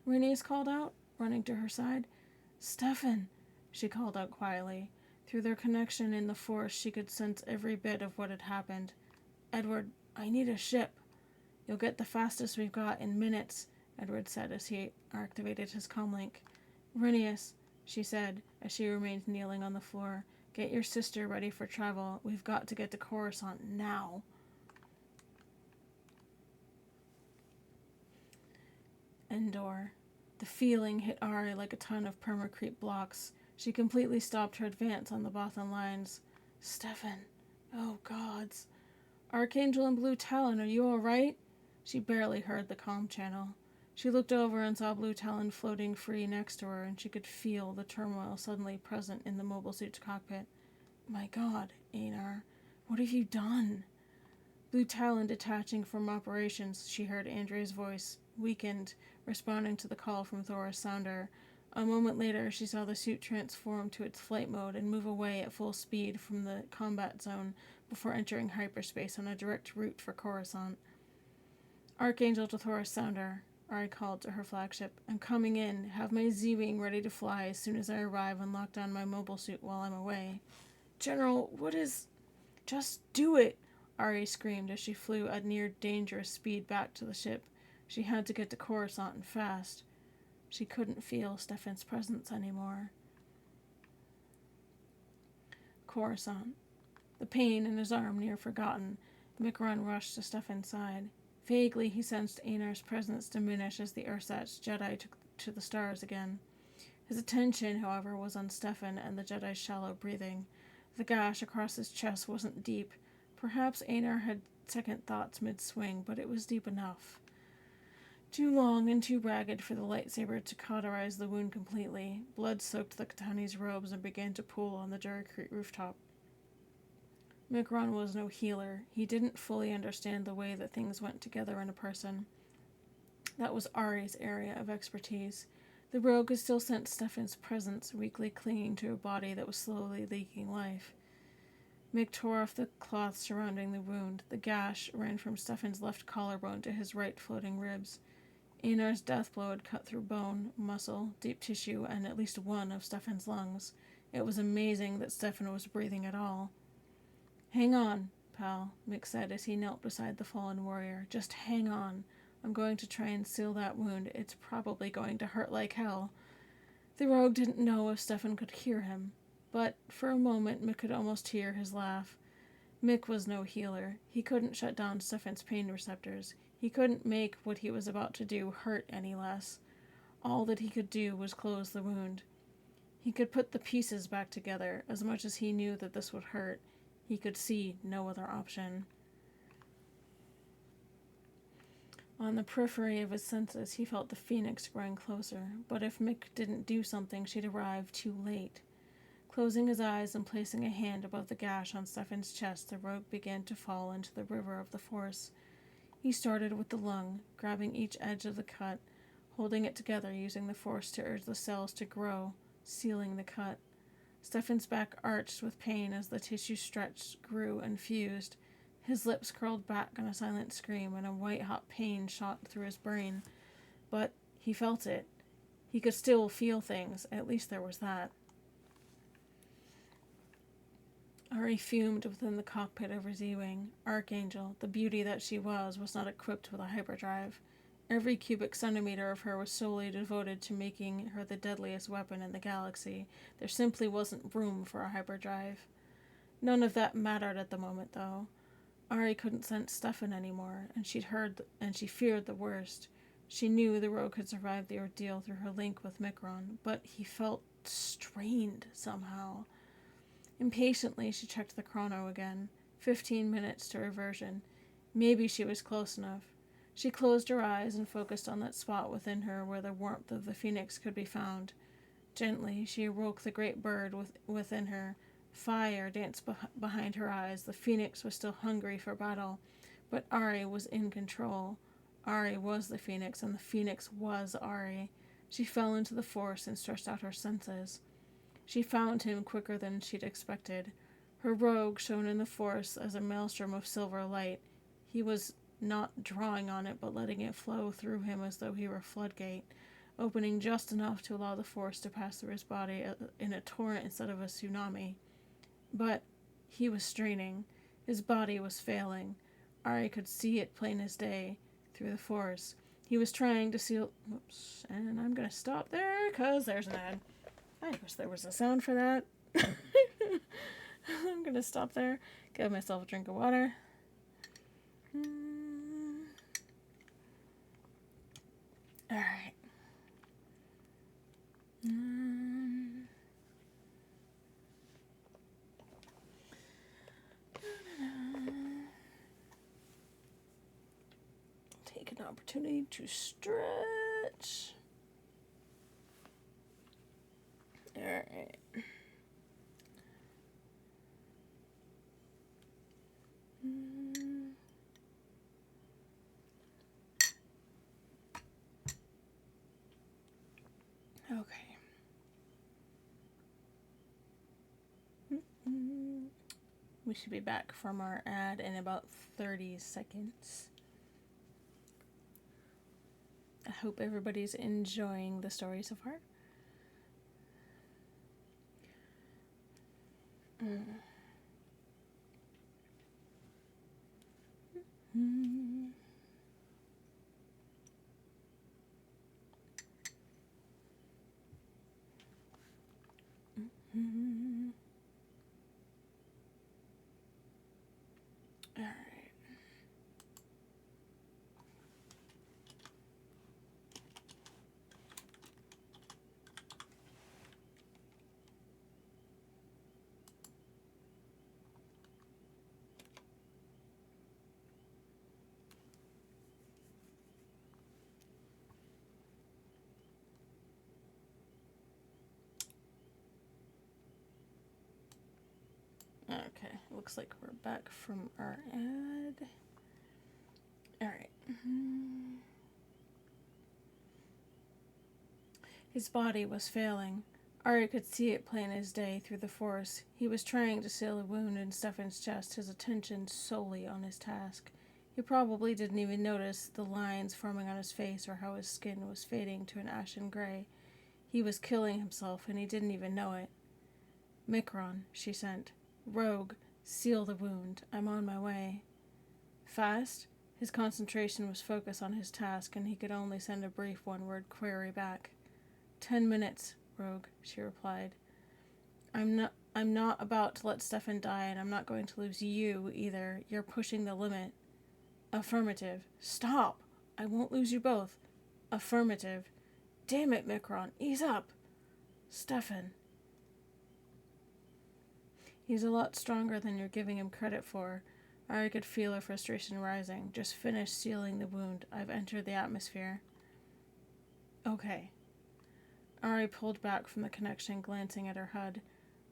Speaker 1: Rhaenys called out, running to her side. "Stefan," she called out quietly. Through their connection in the Force, she could sense every bit of what had happened. "Edward, I need a ship." "You'll get the fastest we've got in minutes," Edward said as he activated his comlink. "Rhaenys," she said, as she remained kneeling on the floor, "get your sister ready for travel. We've got to get to Coruscant now." Endor. The feeling hit Ari like a ton of permacrete blocks. She completely stopped her advance on the Bothan lines. "Stefan. Oh, gods. Archangel and Blue Talon, are you all right?" She barely heard the comm channel. She looked over and saw Blue Talon floating free next to her, and she could feel the turmoil suddenly present in the mobile suit's cockpit. "My God, Einar, what have you done?" Blue Talon detaching from operations, she heard Andrea's voice, weakened, responding to the call from Thora's sounder. A moment later, she saw the suit transform to its flight mode and move away at full speed from the combat zone before entering hyperspace on a direct route for Coruscant. "Archangel to Thora's sounder," Ari called to her flagship. "I'm coming in. Have my Z-Wing ready to fly as soon as I arrive and lock down my mobile suit while I'm away." "General, what is—" "Just do it!" Ari screamed as she flew at near dangerous speed back to the ship. She had to get to Coruscant and fast. She couldn't feel Stefan's presence anymore. Coruscant. The pain in his arm near forgotten, Mikron rushed to Stefan's side. Vaguely, he sensed Einar's presence diminish as the ersatz Jedi took to the stars again. His attention, however, was on Stefan and the Jedi's shallow breathing. The gash across his chest wasn't deep. Perhaps Einar had second thoughts mid-swing, but it was deep enough. Too long and too ragged for the lightsaber to cauterize the wound completely. Blood soaked the Katani's robes and began to pool on the Duracrete rooftop. Mikron was no healer. He didn't fully understand the way that things went together in a person. That was Ari's area of expertise. The rogue could still sense Stefan's presence, weakly clinging to a body that was slowly leaking life. Mick tore off the cloth surrounding the wound. The gash ran from Stefan's left collarbone to his right floating ribs. Einar's death blow had cut through bone, muscle, deep tissue, and at least one of Stefan's lungs. It was amazing that Stefan was breathing at all. "Hang on, pal," Mick said as he knelt beside the fallen warrior. "Just hang on. I'm going to try and seal that wound. It's probably going to hurt like hell." The rogue didn't know if Stefan could hear him, but for a moment Mick could almost hear his laugh. Mick was no healer. He couldn't shut down Stefan's pain receptors. He couldn't make what he was about to do hurt any less. All that he could do was close the wound. He could put the pieces back together, as much as he knew that this would hurt. He could see no other option. On the periphery of his senses, he felt the Phoenix growing closer, but if Mick didn't do something, she'd arrive too late. Closing his eyes and placing a hand above the gash on Stefan's chest, the rogue began to fall into the river of the Force. He started with the lung, grabbing each edge of the cut, holding it together using the force to urge the cells to grow, sealing the cut. Stefan's back arched with pain as the tissue stretched, grew, and fused. His lips curled back in a silent scream, and a white-hot pain shot through his brain. But he felt it. He could still feel things. At least there was that. Ari fumed within the cockpit of her Z-Wing. Archangel, the beauty that she was not equipped with a hyperdrive. Every cubic centimeter of her was solely devoted to making her the deadliest weapon in the galaxy. There simply wasn't room for a hyperdrive. None of that mattered at the moment, though. Ari couldn't sense Stefan anymore, and she feared the worst. She knew the rogue had survived the ordeal through her link with Micron, but he felt strained somehow. Impatiently, she checked the chrono again. 15 minutes to reversion. Maybe she was close enough. She closed her eyes and focused on that spot within her where the warmth of the phoenix could be found. Gently, she awoke the great bird within her. Fire danced behind her eyes. The phoenix was still hungry for battle, but Ari was in control. Ari was the phoenix, and the phoenix was Ari. She fell into the force and stretched out her senses. She found him quicker than she'd expected. Her rogue shone in the force as a maelstrom of silver light. He was not drawing on it, but letting it flow through him as though he were a floodgate, opening just enough to allow the force to pass through his body in a torrent instead of a tsunami. But he was straining. His body was failing. Ari could see it plain as day through the force. He was trying to seal... Whoops. And I'm going to stop there because there's an ad. I wish there was a sound for that. I'm going to stop there. Give myself a drink of water. Alright. Take an opportunity to stretch. Alright. Okay. We should be back from our ad in about 30 seconds. I hope everybody's enjoying the story so far. All right. Okay, looks like we're back from our ad. Alright. His body was failing. Ari could see it plain as day through the force. He was trying to seal a wound in Stefan's chest, his attention solely on his task. He probably didn't even notice the lines forming on his face or how his skin was fading to an ashen gray. He was killing himself, and he didn't even know it. Micron, she sent. Rogue, seal the wound. I'm on my way. Fast? His concentration was focused on his task, and he could only send a brief one-word query back. 10 minutes, Rogue, she replied. I'm not about to let Stefan die, and I'm not going to lose you either. You're pushing the limit. Affirmative. Stop! I won't lose you both. Affirmative. Damn it, Micron, ease up. Stefan. He's a lot stronger than you're giving him credit for. Ari could feel her frustration rising. Just finish sealing the wound. I've entered the atmosphere. Okay. Ari pulled back from the connection, glancing at her HUD.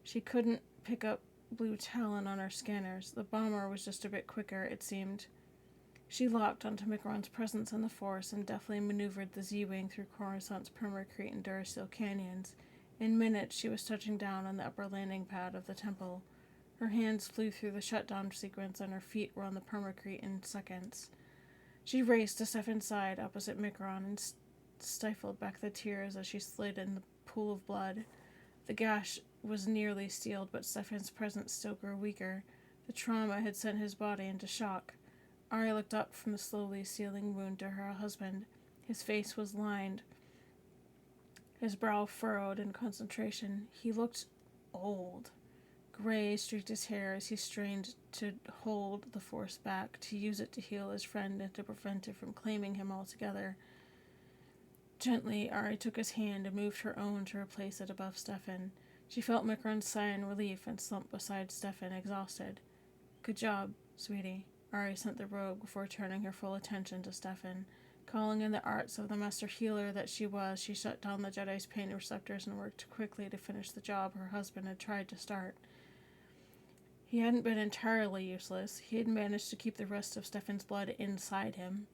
Speaker 1: She couldn't pick up Blue Talon on her scanners. The bomber was just a bit quicker, it seemed. She locked onto Micron's presence in the Force and deftly maneuvered the Z-Wing through Coruscant's permacrete and Duracell canyons. In minutes, she was touching down on the upper landing pad of the temple. Her hands flew through the shutdown sequence and her feet were on the permacrete in seconds. She raced to Stefan's side opposite Micron and stifled back the tears as she slid in the pool of blood. The gash was nearly sealed, but Stefan's presence still grew weaker. The trauma had sent his body into shock. Ari looked up from the slowly sealing wound to her husband. His face was lined, his brow furrowed in concentration. He looked old. Gray streaked his hair as he strained to hold the Force back, to use it to heal his friend and to prevent it from claiming him altogether. Gently, Ari took his hand and moved her own to replace it above Stefan. She felt Micron's sigh in relief and slumped beside Stefan, exhausted. "Good job, sweetie," Ari sent the rogue before turning her full attention to Stefan. Calling in the arts of the master healer that she was, she shut down the Jedi's pain receptors and worked quickly to finish the job her husband had tried to start. He hadn't been entirely useless. He had managed to keep the rest of Stefan's blood inside him.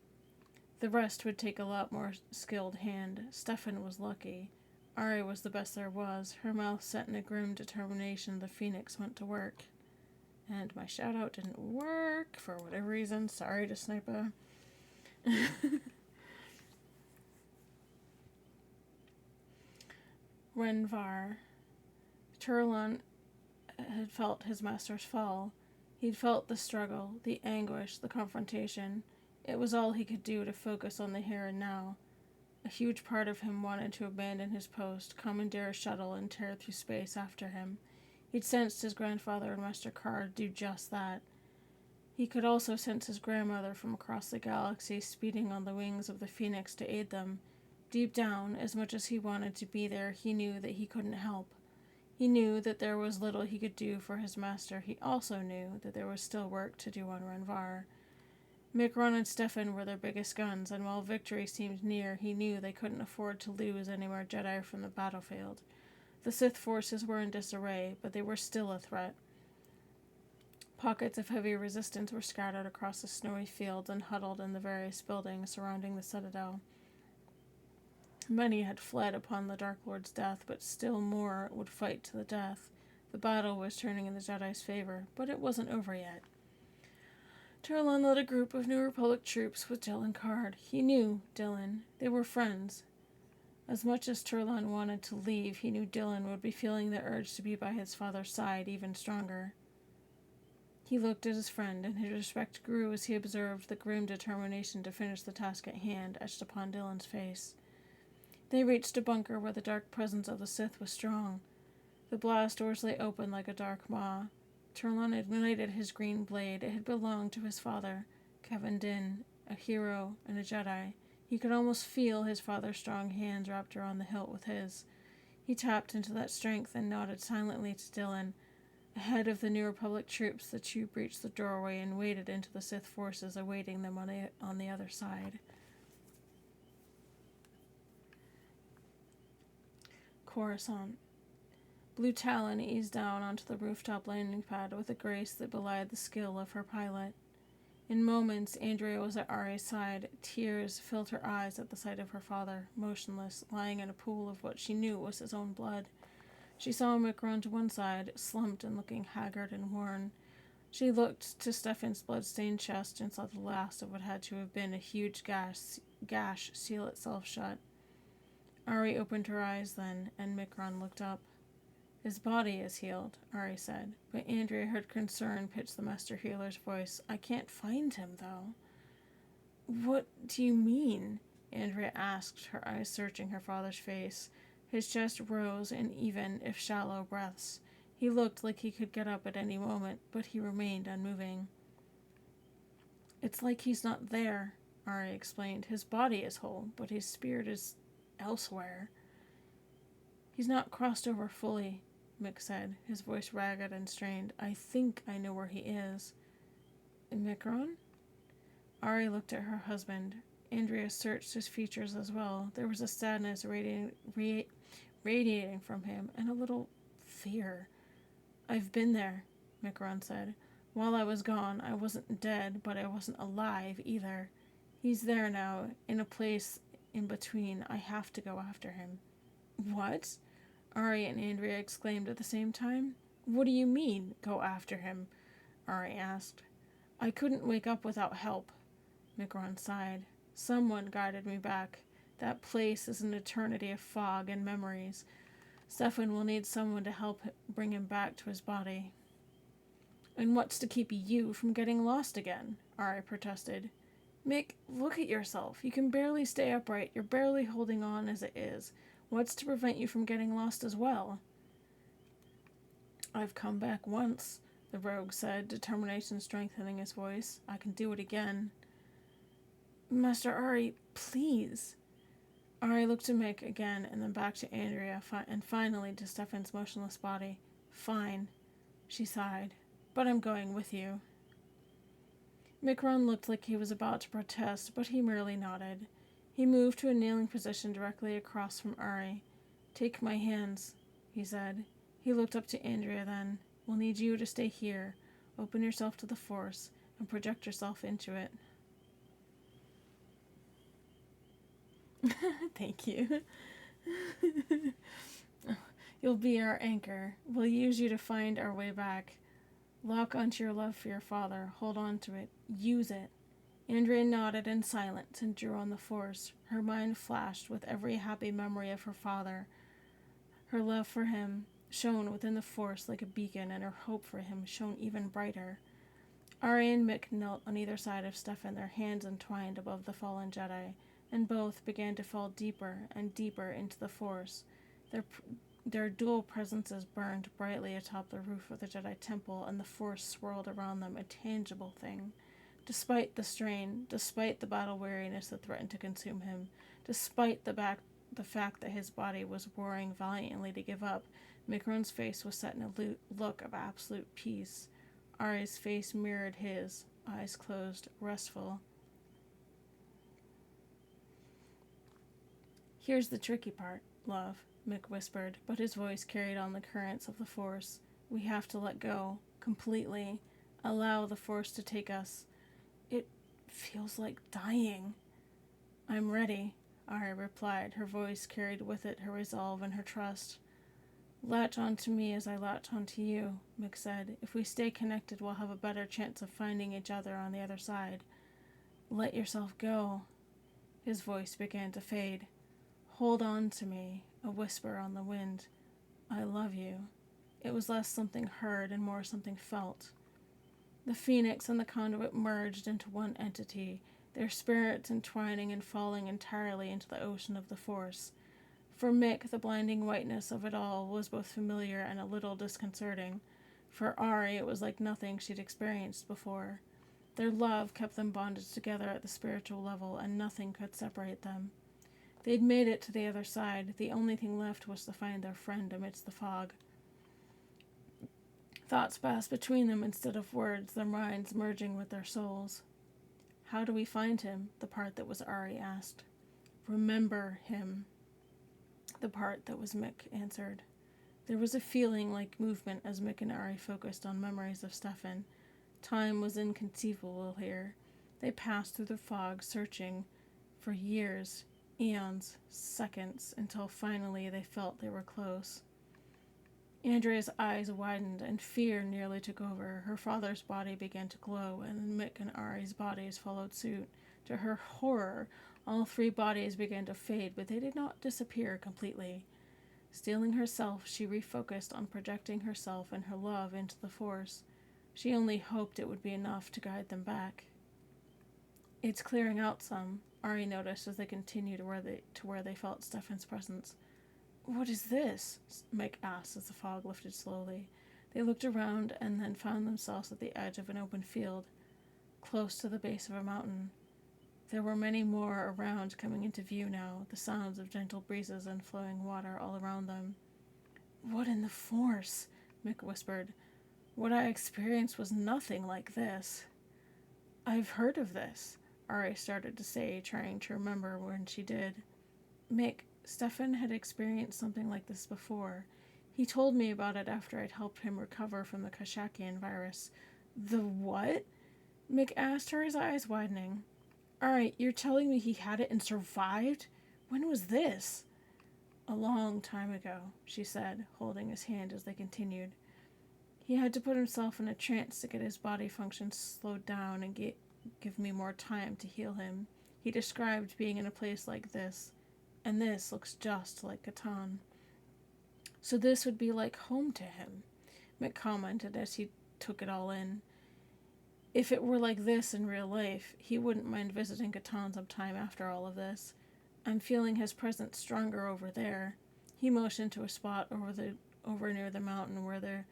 Speaker 1: The rest would take a lot more skilled hand. Stefan was lucky. Ari was the best there was. Her mouth set in a grim determination. The Phoenix went to work. And my shout-out didn't work for whatever reason. Sorry to Sniper. Renvar. Turlon had felt his master's fall. He'd felt the struggle, the anguish, the confrontation. It was all he could do to focus on the here and now. A huge part of him wanted to abandon his post, commandeer a shuttle, and tear through space after him. He'd sensed his grandfather and Master Card do just that. He could also sense his grandmother from across the galaxy speeding on the wings of the Phoenix to aid them. Deep down, as much as he wanted to be there, he knew that he couldn't help. He knew that there was little he could do for his master. He also knew that there was still work to do on Renvar. Micron and Stefan were their biggest guns, and while victory seemed near, he knew they couldn't afford to lose any more Jedi from the battlefield. The Sith forces were in disarray, but they were still a threat. Pockets of heavy resistance were scattered across the snowy fields and huddled in the various buildings surrounding the Citadel. Many had fled upon the Dark Lord's death, but still more would fight to the death. The battle was turning in the Jedi's favor, but it wasn't over yet. Turlon led a group of New Republic troops with Dylan Card. He knew Dylan. They were friends. As much as Turlon wanted to leave, he knew Dylan would be feeling the urge to be by his father's side even stronger. He looked at his friend, and his respect grew as he observed the grim determination to finish the task at hand etched upon Dylan's face. They reached a bunker where the dark presence of the Sith was strong. The blast doors lay open like a dark maw. Turlon ignited his green blade. It had belonged to his father, Kevin Din, a hero and a Jedi. He could almost feel his father's strong hands wrapped around the hilt with his. He tapped into that strength and nodded silently to Dylan. Ahead of the New Republic troops, the two breached the doorway and waded into the Sith forces awaiting them on the other side. Coruscant. Blue Talon eased down onto the rooftop landing pad with a grace that belied the skill of her pilot. In moments, Andrea was at Ari's side. Tears filled her eyes at the sight of her father, motionless, lying in a pool of what she knew was his own blood. She saw Micron to one side, slumped and looking haggard and worn. She looked to Stefan's blood-stained chest and saw the last of what had to have been a huge gash seal itself shut. Ari opened her eyes then, and Micron looked up. "His body is healed," Ari said, but Andrea heard concern pitch the master healer's voice. "I can't find him, though." "What do you mean?" Andrea asked, her eyes searching her father's face. His chest rose in even, if shallow, breaths. He looked like he could get up at any moment, but he remained unmoving. "It's like he's not there," Ari explained. "His body is whole, but his spirit is elsewhere." "He's not crossed over fully," Mick said, his voice ragged and strained. "I think I know where he is." "Micron?" Ari looked at her husband. Andrea searched his features as well. There was a sadness radiating from him, and a little fear. "I've been there," Micron said. While I was gone, I wasn't dead, but I wasn't alive either. He's there now, in a place in between. I have to go after him." "What?" Ari and Andrea exclaimed at the same time. "What do you mean, go after him?" Ari asked. "I couldn't wake up without help," Mikron sighed. "Someone guided me back. That place is an eternity of fog and memories. Stefan will need someone to help bring him back to his body." "And what's to keep you from getting lost again?" Ari protested. "Mick, look at yourself. You can barely stay upright. You're barely holding on as it is. What's to prevent you from getting lost as well?" "I've come back once," the rogue said, determination strengthening his voice. "I can do it again." "Master Ari, please." Ari looked to Mick again and then back to Andrea and finally to Stefan's motionless body. "Fine," she sighed, "but I'm going with you." Mikron looked like he was about to protest, but he merely nodded. He moved to a kneeling position directly across from Ari. "Take my hands," he said. He looked up to Andrea then. "We'll need you to stay here. Open yourself to the Force and project yourself into it." "Thank you." "You'll be our anchor. We'll use you to find our way back. Lock onto your love for your father. Hold on to it. Use it." Andrea nodded in silence and drew on the Force. Her mind flashed with every happy memory of her father. Her love for him shone within the Force like a beacon, and her hope for him shone even brighter. Ari and Mick knelt on either side of Stefan, their hands entwined above the fallen Jedi, and both began to fall deeper and deeper into the Force. Their dual presences burned brightly atop the roof of the Jedi Temple, and the Force swirled around them, a tangible thing. Despite the strain, despite the battle weariness that threatened to consume him, despite the fact that his body was warring valiantly to give up, Mikron's face was set in a look of absolute peace. Ari's face mirrored his, eyes closed, restful. "Here's the tricky part, love," Mick whispered, but his voice carried on the currents of the Force. "We have to let go, completely. Allow the Force to take us. It feels like dying." "I'm ready," Ari replied. Her voice carried with it her resolve and her trust. "Latch on to me as I latch on to you," Mick said. "If we stay connected, we'll have a better chance of finding each other on the other side. Let yourself go." His voice began to fade. "Hold on to me," a whisper on the wind. "I love you." It was less something heard and more something felt. The Phoenix and the Conduit merged into one entity, their spirits entwining and falling entirely into the ocean of the Force. For Mick, the blinding whiteness of it all was both familiar and a little disconcerting. For Ari, it was like nothing she'd experienced before. Their love kept them bonded together at the spiritual level, and nothing could separate them. They'd made it to the other side. The only thing left was to find their friend amidst the fog. Thoughts passed between them instead of words, their minds merging with their souls. "How do we find him?" the part that was Ari asked. "Remember him," the part that was Mick answered. There was a feeling like movement as Mick and Ari focused on memories of Stefan. Time was inconceivable here. They passed through the fog, searching for years, eons, seconds, until finally they felt they were close. Andrea's eyes widened, and fear nearly took over. Her father's body began to glow, and Mick and Ari's bodies followed suit. To her horror, all three bodies began to fade, but they did not disappear completely. Steeling herself, she refocused on projecting herself and her love into the Force. She only hoped it would be enough to guide them back. "It's clearing out some," Ari noticed as they continued to where they felt Stefan's presence. "What is this?" Mick asked as the fog lifted slowly. They looked around and then found themselves at the edge of an open field, close to the base of a mountain. There were many more around, coming into view now, the sounds of gentle breezes and flowing water all around them. "What in the Force?" Mick whispered. "What I experienced was nothing like this." "I've heard of this," Ari started to say, trying to remember when she did. "Mick, Stefan had experienced something like this before. He told me about it after I'd helped him recover from the Kashakian virus. The what? Mick asked her, his eyes widening. Alright, you're telling me he had it and survived? When was this? A long time ago, she said, holding his hand as they continued. He had to put himself in a trance to get his body functions slowed down and give me more time to heal him. He described being in a place like this, and this looks just like Catan. So this would be like home to him, Mick commented as he took it all in. If it were like this in real life, he wouldn't mind visiting Catan sometime after all of this. I'm feeling his presence stronger over there. He motioned to a spot over near the mountain where there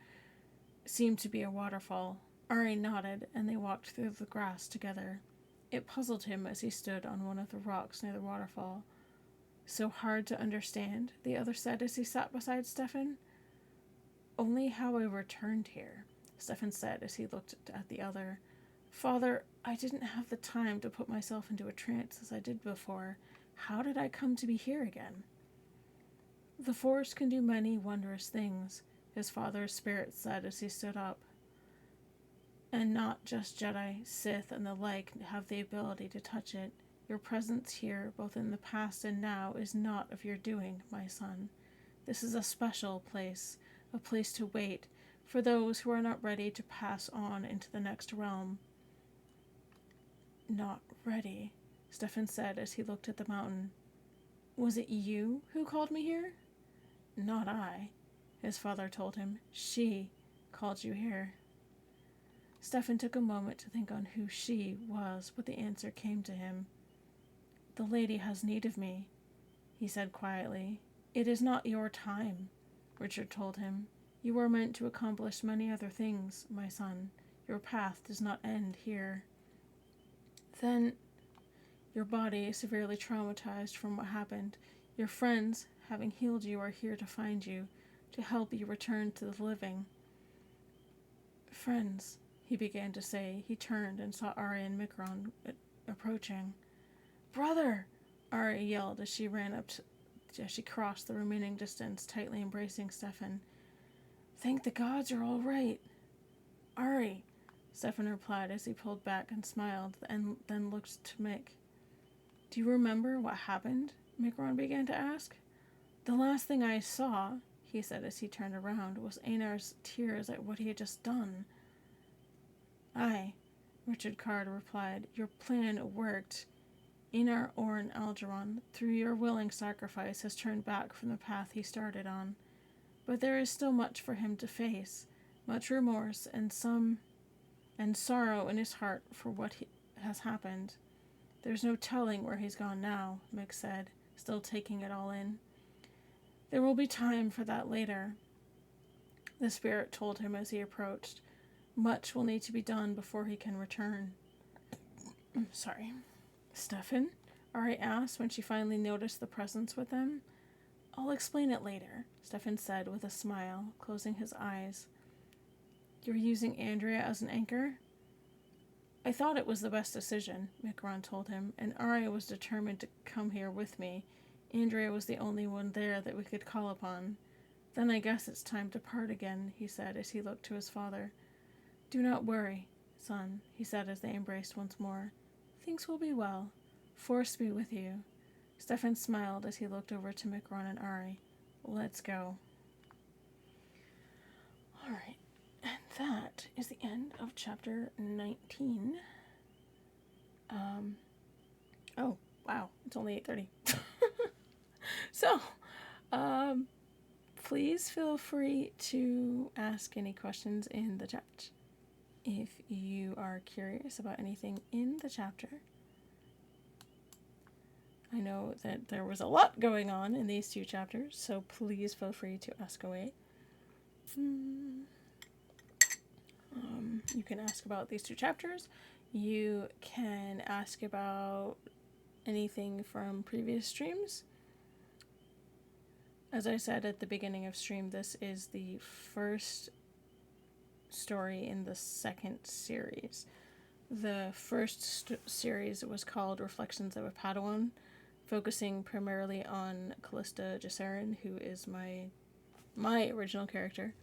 Speaker 1: seemed to be a waterfall. Ari nodded, and they walked through the grass together. It puzzled him as he stood on one of the rocks near the waterfall. So hard to understand, the other said as he sat beside Stefan. Only how I returned here, Stefan said as he looked at the other. Father, I didn't have the time to put myself into a trance as I did before. How did I come to be here again? The Force can do many wondrous things, his father's spirit said as he stood up. And not just Jedi, Sith, and the like have the ability to touch it. Your presence here, both in the past and now, is not of your doing, my son. This is a special place, a place to wait, for those who are not ready to pass on into the next realm. Not ready, Stefan said as he looked at the mountain. Was it you who called me here? Not I, his father told him. She called you here. Stefan took a moment to think on who she was, but the answer came to him. The lady has need of me, he said quietly. It is not your time, Richard told him. You are meant to accomplish many other things, my son. Your path does not end here. Then, your body is severely traumatized from what happened. Your friends, having healed you, are here to find you, to help you return to the living. Friends, he began to say. He turned and saw Ari and Mikron approaching. Brother! Ari yelled as she ran up as she crossed the remaining distance, tightly embracing Stefan. Thank the gods you're all right. Ari, Stefan replied as he pulled back and smiled, and then looked to Mick. Do you remember what happened? Mikron began to ask. The last thing I saw, he said as he turned around, was Einar's tears at what he had just done. Aye, Richard Card replied. Your plan worked. Einar Orn Algeron, through your willing sacrifice, has turned back from the path he started on. But there is still much for him to face, much remorse and sorrow in his heart for what has happened. There's no telling where he's gone now, Mick said, still taking it all in. There will be time for that later, the spirit told him as he approached. Much will need to be done before he can return. Sorry. Stefan? Ari asked when she finally noticed the presence with them. I'll explain it later, Stefan said with a smile, closing his eyes. You're using Andrea as an anchor? I thought it was the best decision, Mikron told him, and Ari was determined to come here with me. Andrea was the only one there that we could call upon. Then I guess it's time to part again, he said as he looked to his father. Do not worry, son, he said as they embraced once more. Things will be well. Force be with you. Stefan smiled as he looked over to Mikron and Ari. Let's go. All right, and that is the end of chapter 19. Oh, wow, it's only 8:30. So, please feel free to ask any questions in the chat. If you are curious about anything in the chapter, I know that there was a lot going on in these two chapters, so please feel free to ask away. You can ask about these two chapters. You can ask about anything from previous streams. As I said at the beginning of stream, this is the first story in the second series. The first series was called Reflections of a Padawan, focusing primarily on Callista Jassarin, who is my original character.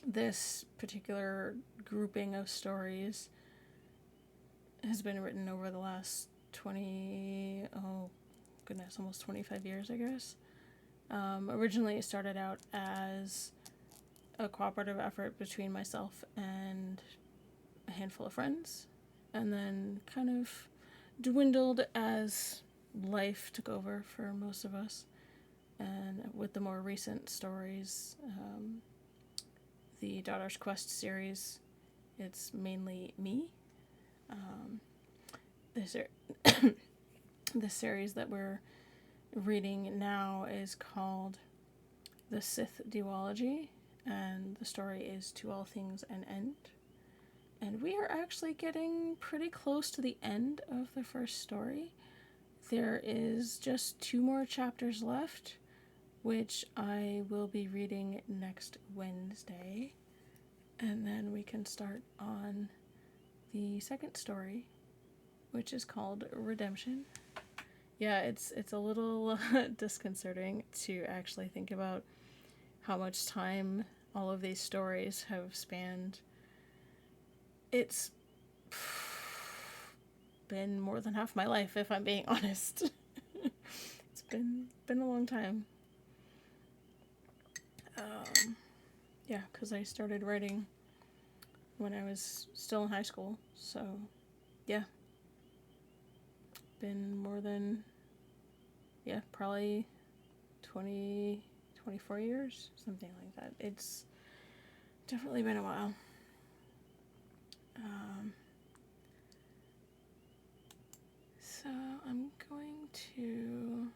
Speaker 1: This particular grouping of stories has been written over the last 20, oh goodness, almost 25 years, I guess. Originally, it started out as a cooperative effort between myself and a handful of friends, and then kind of dwindled as life took over for most of us. And with the more recent stories, the Daughter's Quest series, it's mainly me. The series that we're reading now is called The Sith Duology, and the story is To All Things an End. And we are actually getting pretty close to the end of the first story. There is just 2 more chapters left, which I will be reading next Wednesday. And then we can start on the second story, which is called Redemption. Yeah, it's a little disconcerting to actually think about how much time all of these stories have spanned. It's been more than half my life, if I'm being honest. It's been a long time. Yeah, because I started writing when I was still in high school, so yeah. Been more than, probably 20, 24 years, something like that. It's definitely been a while. So I'm going to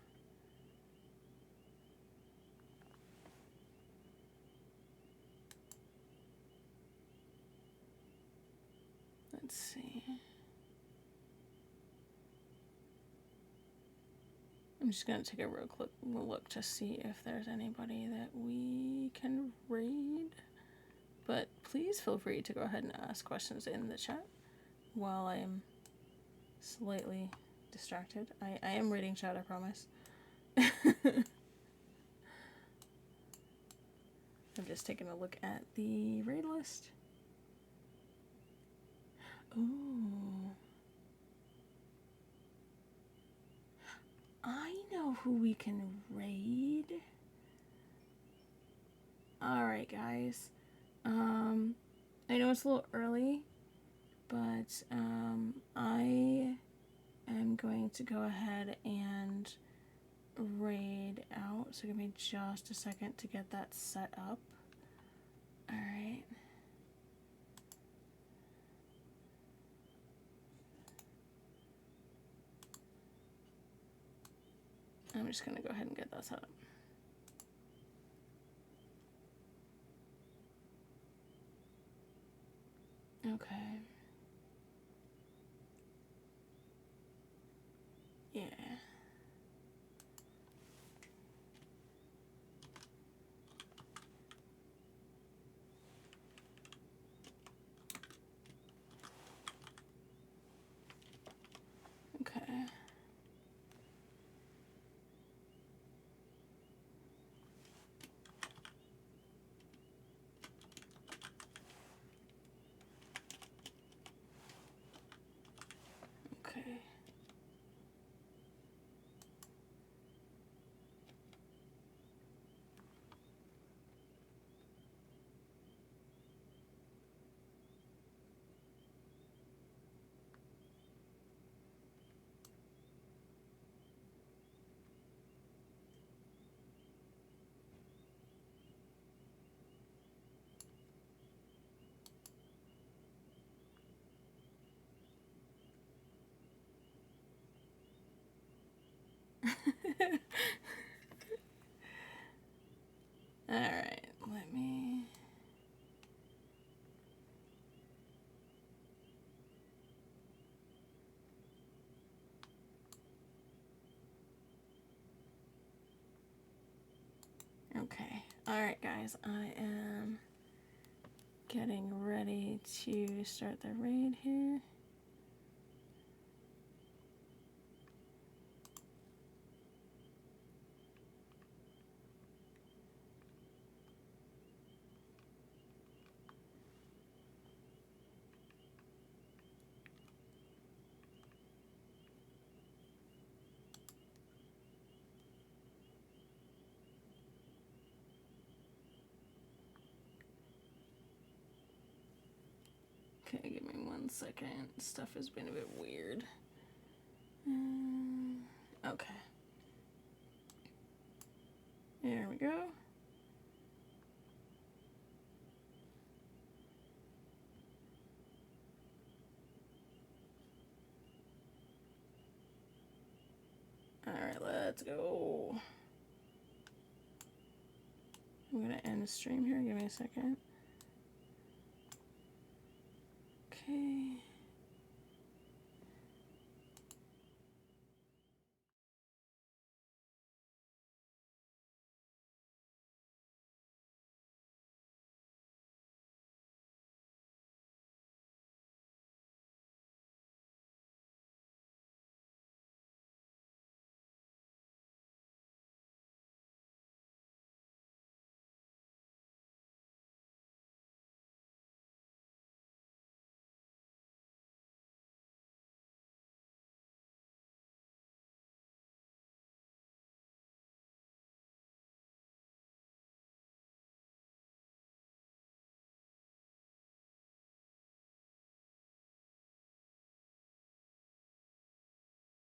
Speaker 1: let's see. I'm just going to take a real quick look to see if there's anybody that we can raid. But please feel free to go ahead and ask questions in the chat while I am slightly distracted. I am reading chat, I promise. I'm just taking a look at the raid list. Ooh. I know who we can raid. Alright, guys. I know it's a little early, but I am going to go ahead and raid out. So give me just a second to get that set up. Alright. I'm just going to go ahead and get that set up. Okay. Yeah. Okay. Okay. Alright, let me... Okay. Alright, guys, I am getting ready to start the raid here. Okay, give me 1 second. Stuff has been a bit weird. Okay. There we go. Alright, let's go. I'm gonna end the stream here. Give me a second. Okay.